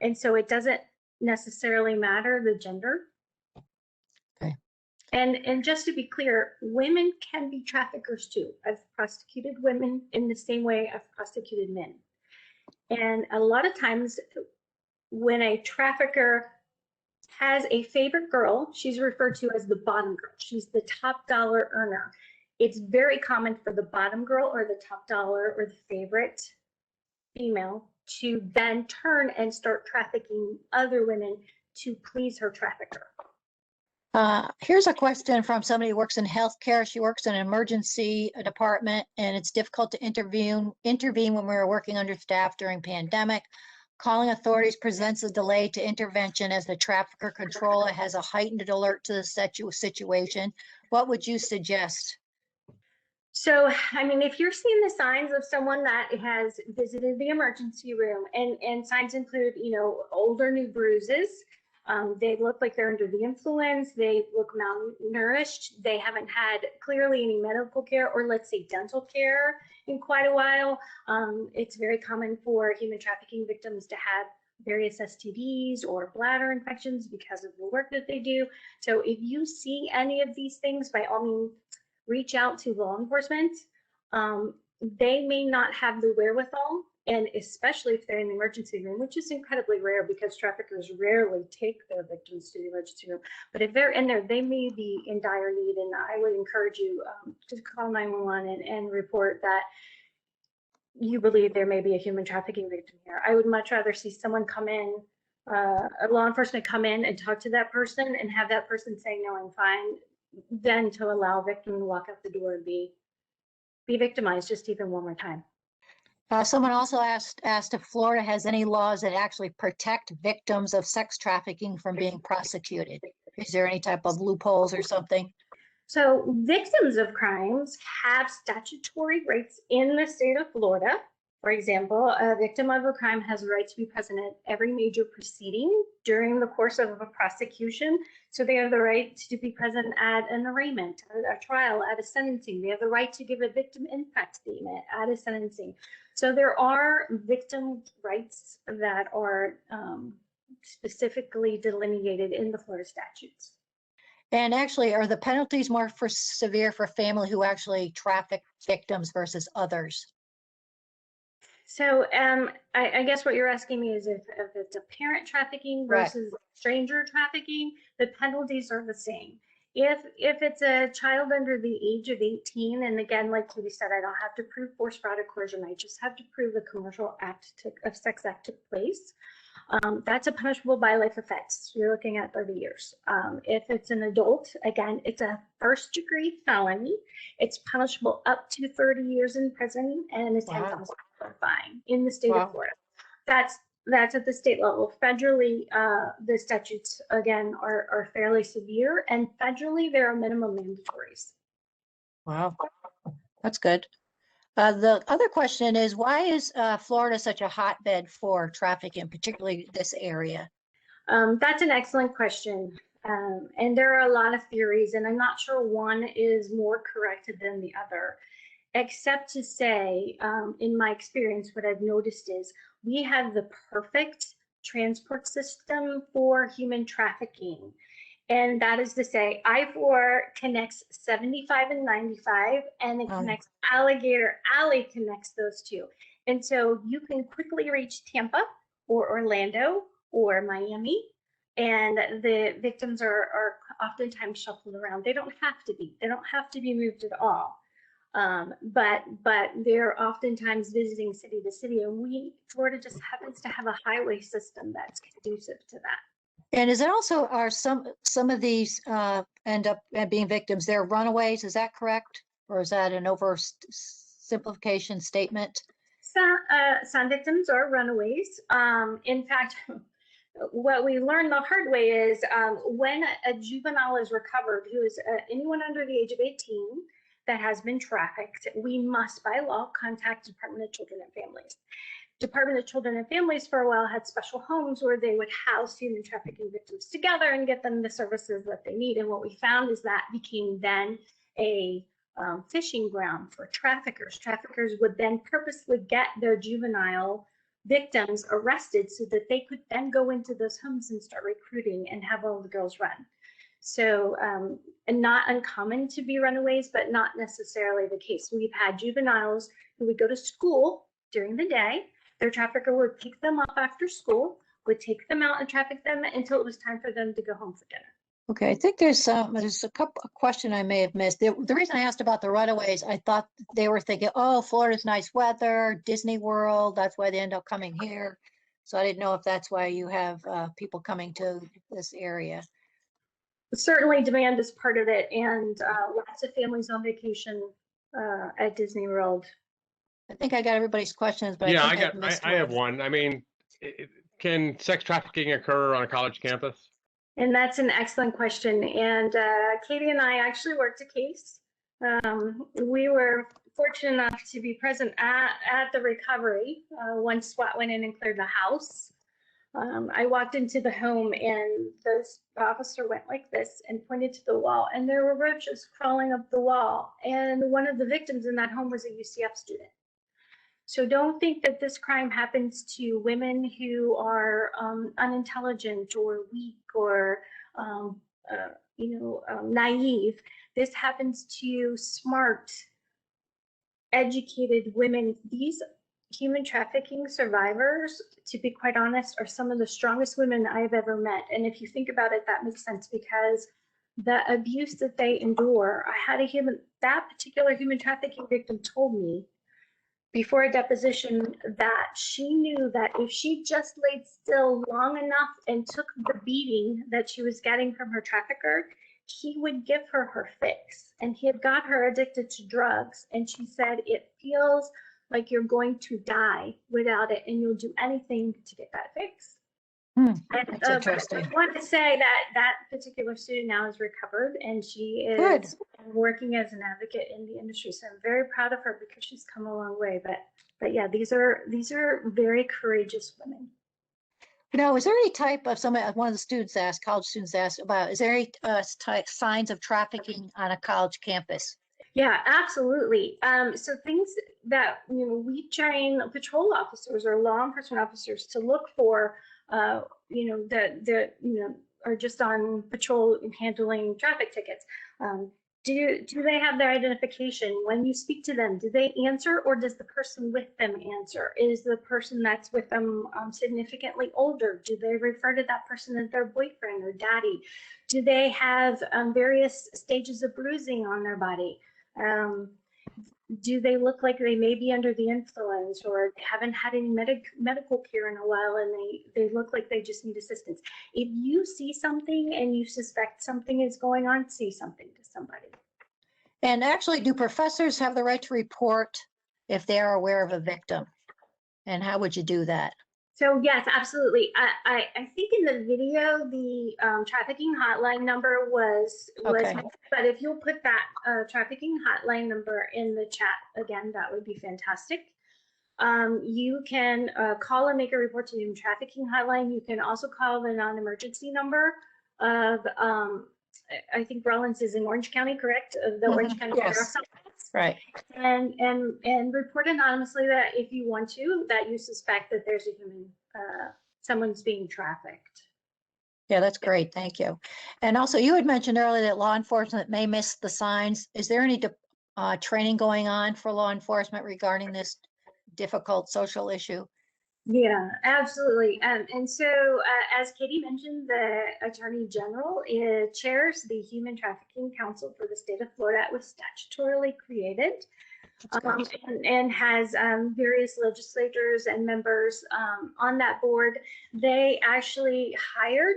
And so it doesn't necessarily matter the gender. And just to be clear, women can be traffickers too. I've prosecuted women in the same way I've prosecuted men. And a lot of times when a trafficker has a favorite girl, she's referred to as the bottom girl. She's the top dollar earner. It's very common for the bottom girl or the top dollar or the favorite female to then turn and start trafficking other women to please her trafficker. Here's a question from somebody who works in healthcare. She works in an emergency department, and it's difficult to intervene when we were working understaffed during pandemic. Calling authorities presents a delay to intervention as the trafficker controller has a heightened alert to the situation. What would you suggest? So, I mean, if you're seeing the signs of someone that has visited the emergency room, and signs include, you know, old or new bruises, they look like they're under the influence, they look malnourished, they haven't had clearly any medical care or, let's say, dental care in quite a while. It's very common for human trafficking victims to have various STDs or bladder infections because of the work that they do. So if you see any of these things, by all means, reach out to law enforcement. They may not have the wherewithal, and especially if they're in the emergency room, which is incredibly rare because traffickers rarely take their victims to the emergency room. But if they're in there, they may be in dire need, and I would encourage you to call 911 and report that you believe there may be a human trafficking victim here. I would much rather see someone come in, a law enforcement come in and talk to that person and have that person say, no, I'm fine, than to allow a victim to walk out the door and be victimized just even one more time. Someone also asked if Florida has any laws that actually protect victims of sex trafficking from being prosecuted. Is there any type of loopholes or something? So victims of crimes have statutory rights in the state of Florida. For example, a victim of a crime has a right to be present at every major proceeding during the course of a prosecution. So they have the right to be present at an arraignment, at a trial, at a sentencing. They have the right to give a victim impact statement at a sentencing. So there are victim rights that are specifically delineated in the Florida statutes. And actually, are the penalties more severe for family who actually traffic victims versus others? So I guess what you're asking me is if it's a parent trafficking versus stranger trafficking, the penalties are the same. If it's a child under the age of 18, and again, like we said, I don't have to prove force, fraud, or coercion. I just have to prove the commercial act of sex act took place. That's a punishable by life offense. You're looking at 30 years. If it's an adult, again, it's a first-degree felony. It's punishable up to 30 years in prison and a $10,000 fine in the state of Florida. That's at the state level. Federally, the statutes, again, are fairly severe, and federally, there are minimum mandatories. Wow, that's good. The other question is, why is Florida such a hotbed for trafficking, particularly this area? That's an excellent question. And there are a lot of theories, and I'm not sure one is more correct than the other, except to say, in my experience, what I've noticed is we have the perfect transport system for human trafficking. And that is to say, I-4 connects 75 and 95, and it connects Alligator Alley connects those two. And so you can quickly reach Tampa or Orlando or Miami, and the victims are oftentimes shuffled around. They don't have to be. They don't have to be moved at all. But they're oftentimes visiting city to city, and Florida just happens to have a highway system that's conducive to that. And is it also, are some of these end up being victims, they're runaways, is that correct? Or is that an oversimplification statement? Some victims are runaways. In fact, what we learned the hard way is when a juvenile is recovered, who is anyone under the age of 18 that has been trafficked, we must by law contact Department of Children and Families. Department of Children and Families for a while had special homes where they would house human trafficking victims together and get them the services that they need. And what we found is that became then a fishing ground for traffickers. Traffickers would then purposely get their juvenile victims arrested so that they could then go into those homes and start recruiting and have all the girls run. So, and not uncommon to be runaways, but not necessarily the case. We've had juveniles who would go to school during the day. Their trafficker would pick them up after school, would take them out and traffic them until it was time for them to go home for dinner. Okay, I think there's a question I may have missed. The reason I asked about the runaways, I thought they were thinking, oh, Florida's nice weather, Disney World, that's why they end up coming here. So I didn't know if that's why you have people coming to this area. Certainly demand is part of it, and lots of families on vacation at Disney World. I think I got everybody's questions, but Yeah, I think I have one. I mean, can sex trafficking occur on a college campus? And that's an excellent question. And Katie and I actually worked a case. We were fortunate enough to be present at the recovery once SWAT went in and cleared the house. I walked into the home and the officer went like this and pointed to the wall, and there were roaches crawling up the wall. And one of the victims in that home was a UCF student. So don't think that this crime happens to women who are unintelligent or weak or naive. This happens to smart, educated women. These human trafficking survivors, to be quite honest, are some of the strongest women I've ever met. And if you think about it, that makes sense, because the abuse that they endure. I had that particular human trafficking victim told me before a deposition that she knew that if she just laid still long enough and took the beating that she was getting from her trafficker, he would give her fix. And he had got her addicted to drugs. And she said, it feels like you're going to die without it, and you'll do anything to get that fix. That's interesting. I want to say that particular student now is recovered, and she is working as an advocate in the industry. So I'm very proud of her because she's come a long way. But yeah, these are very courageous women. Is there any type of one of the students asked, college students asked about, is there any signs of trafficking on a college campus? Yeah, absolutely. So things that we train patrol officers or law enforcement officers to look for, that are just on patrol and handling traffic tickets. Do they have their identification? When you speak to them, do they answer, or does the person with them answer? Is the person that's with them significantly older? Do they refer to that person as their boyfriend or daddy? Do they have various stages of bruising on their body? Do they look like they may be under the influence, or haven't had any medical care in a while, and they look like they just need assistance? If you see something and you suspect something is going on, say something to somebody. And actually, do professors have the right to report if they are aware of a victim? And how would you do that? So yes, absolutely. I think in the video, the trafficking hotline number was, Okay. But if you'll put that trafficking hotline number in the chat again, that would be fantastic. You can call and make a report to the human trafficking hotline. You can also call the non-emergency number of, I think Rollins is in Orange County, correct? The Orange County Sheriff's Office. Right. And report anonymously that if you want to, that you suspect that there's a human, someone's being trafficked. Yeah, that's great. Thank you. And also, you had mentioned earlier that law enforcement may miss the signs. Is there any training going on for law enforcement regarding this difficult social issue? Yeah, absolutely. And so, as Katie mentioned, the Attorney General chairs the Human Trafficking Council for the state of Florida. It was statutorily created and has various legislators and members on that board. They actually hired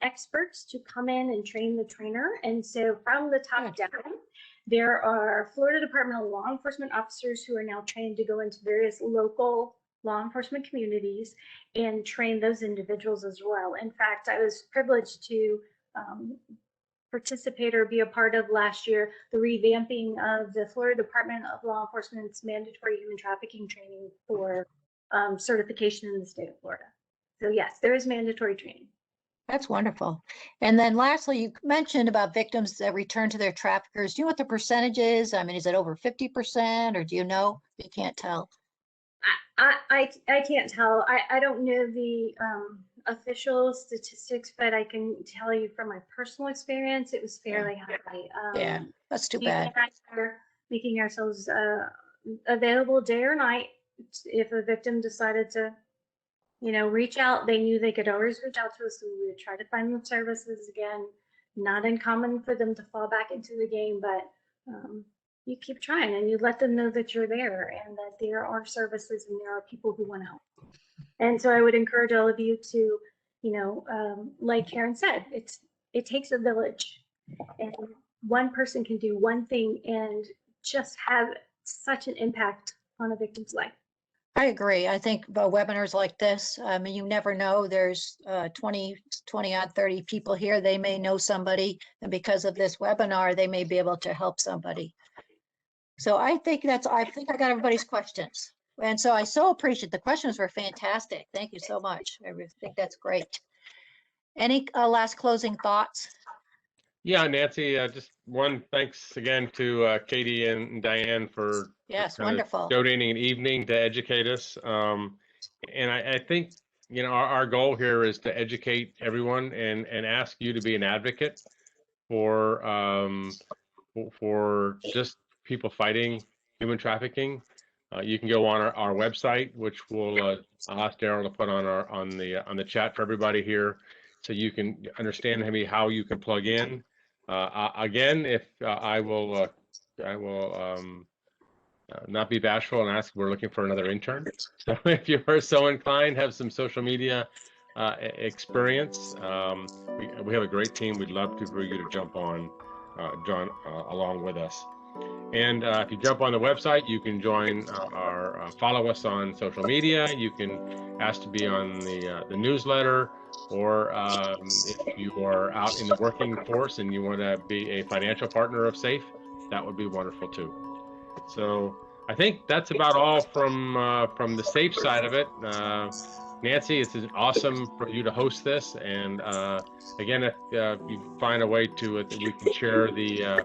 experts to come in and train the trainer. And so from the top down, there are Florida Department of Law Enforcement officers who are now trained to go into various local law enforcement communities and train those individuals as well. In fact, I was privileged to participate or be a part of last year the revamping of the Florida Department of Law Enforcement's mandatory human trafficking training for certification in the state of Florida. So yes, there is mandatory training. That's wonderful. And then lastly, you mentioned about victims that return to their traffickers. Do you know what the percentage is? I mean, is it over 50%, or do you know? You can't tell. I can't tell. I don't know the official statistics, but I can tell you from my personal experience, it was fairly high. Yeah, that's too Keith bad. and I are making ourselves available day or night. If a victim decided to, reach out, they knew they could always reach out to us, and we would try to find them services. Again, not uncommon for them to fall back into the game, but you keep trying and you let them know that you're there and that there are services and there are people who want to help. And so I would encourage all of you to, like Karen said, it takes a village, and one person can do one thing and just have such an impact on a victim's life. I agree. I think webinars like this, I mean, you never know. There's 20 odd 30 people here. They may know somebody, and because of this webinar, they may be able to help somebody. So I think I got everybody's questions. And so I so appreciate the questions were fantastic. Thank you so much. I think that's great. Any last closing thoughts? Yeah, Nancy, just one thanks again to Katie and Diane for Yes, kind of wonderful. donating an evening to educate us. And I think, our goal here is to educate everyone and ask you to be an advocate for just people fighting human trafficking. You can go on our website, which I'll ask Daryl to put on the chat for everybody here, so you can understand maybe how you can plug in. Again, if I will not be bashful and ask, we're looking for another intern. So if you are so inclined, have some social media experience, we have a great team. We'd love for you to jump on, John, along with us. And if you jump on the website, you can join follow us on social media. You can ask to be on the newsletter, or if you are out in the working force and you want to be a financial partner of SAFE, that would be wonderful too. So I think that's about all from the SAFE side of it. Nancy, it's awesome for you to host this. And again, if you find a way to we can share the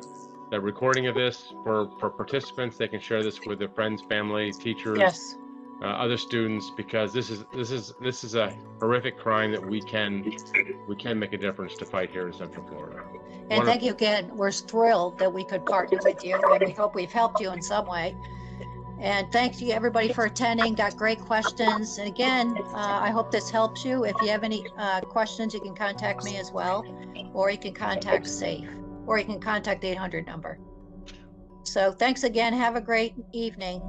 recording of this for participants, they can share this with their friends, family, teachers, Yes. Other students, because this is a horrific crime that we can make a difference to fight here in Central Florida. And thank you again. We're thrilled that we could partner with you, and we hope we've helped you in some way. And thank you everybody for attending. Got great questions. And again, I hope this helps you. If you have any questions, you can contact me as well, or you can contact SAFE, or you can contact the 800 number. So thanks again. Have a great evening.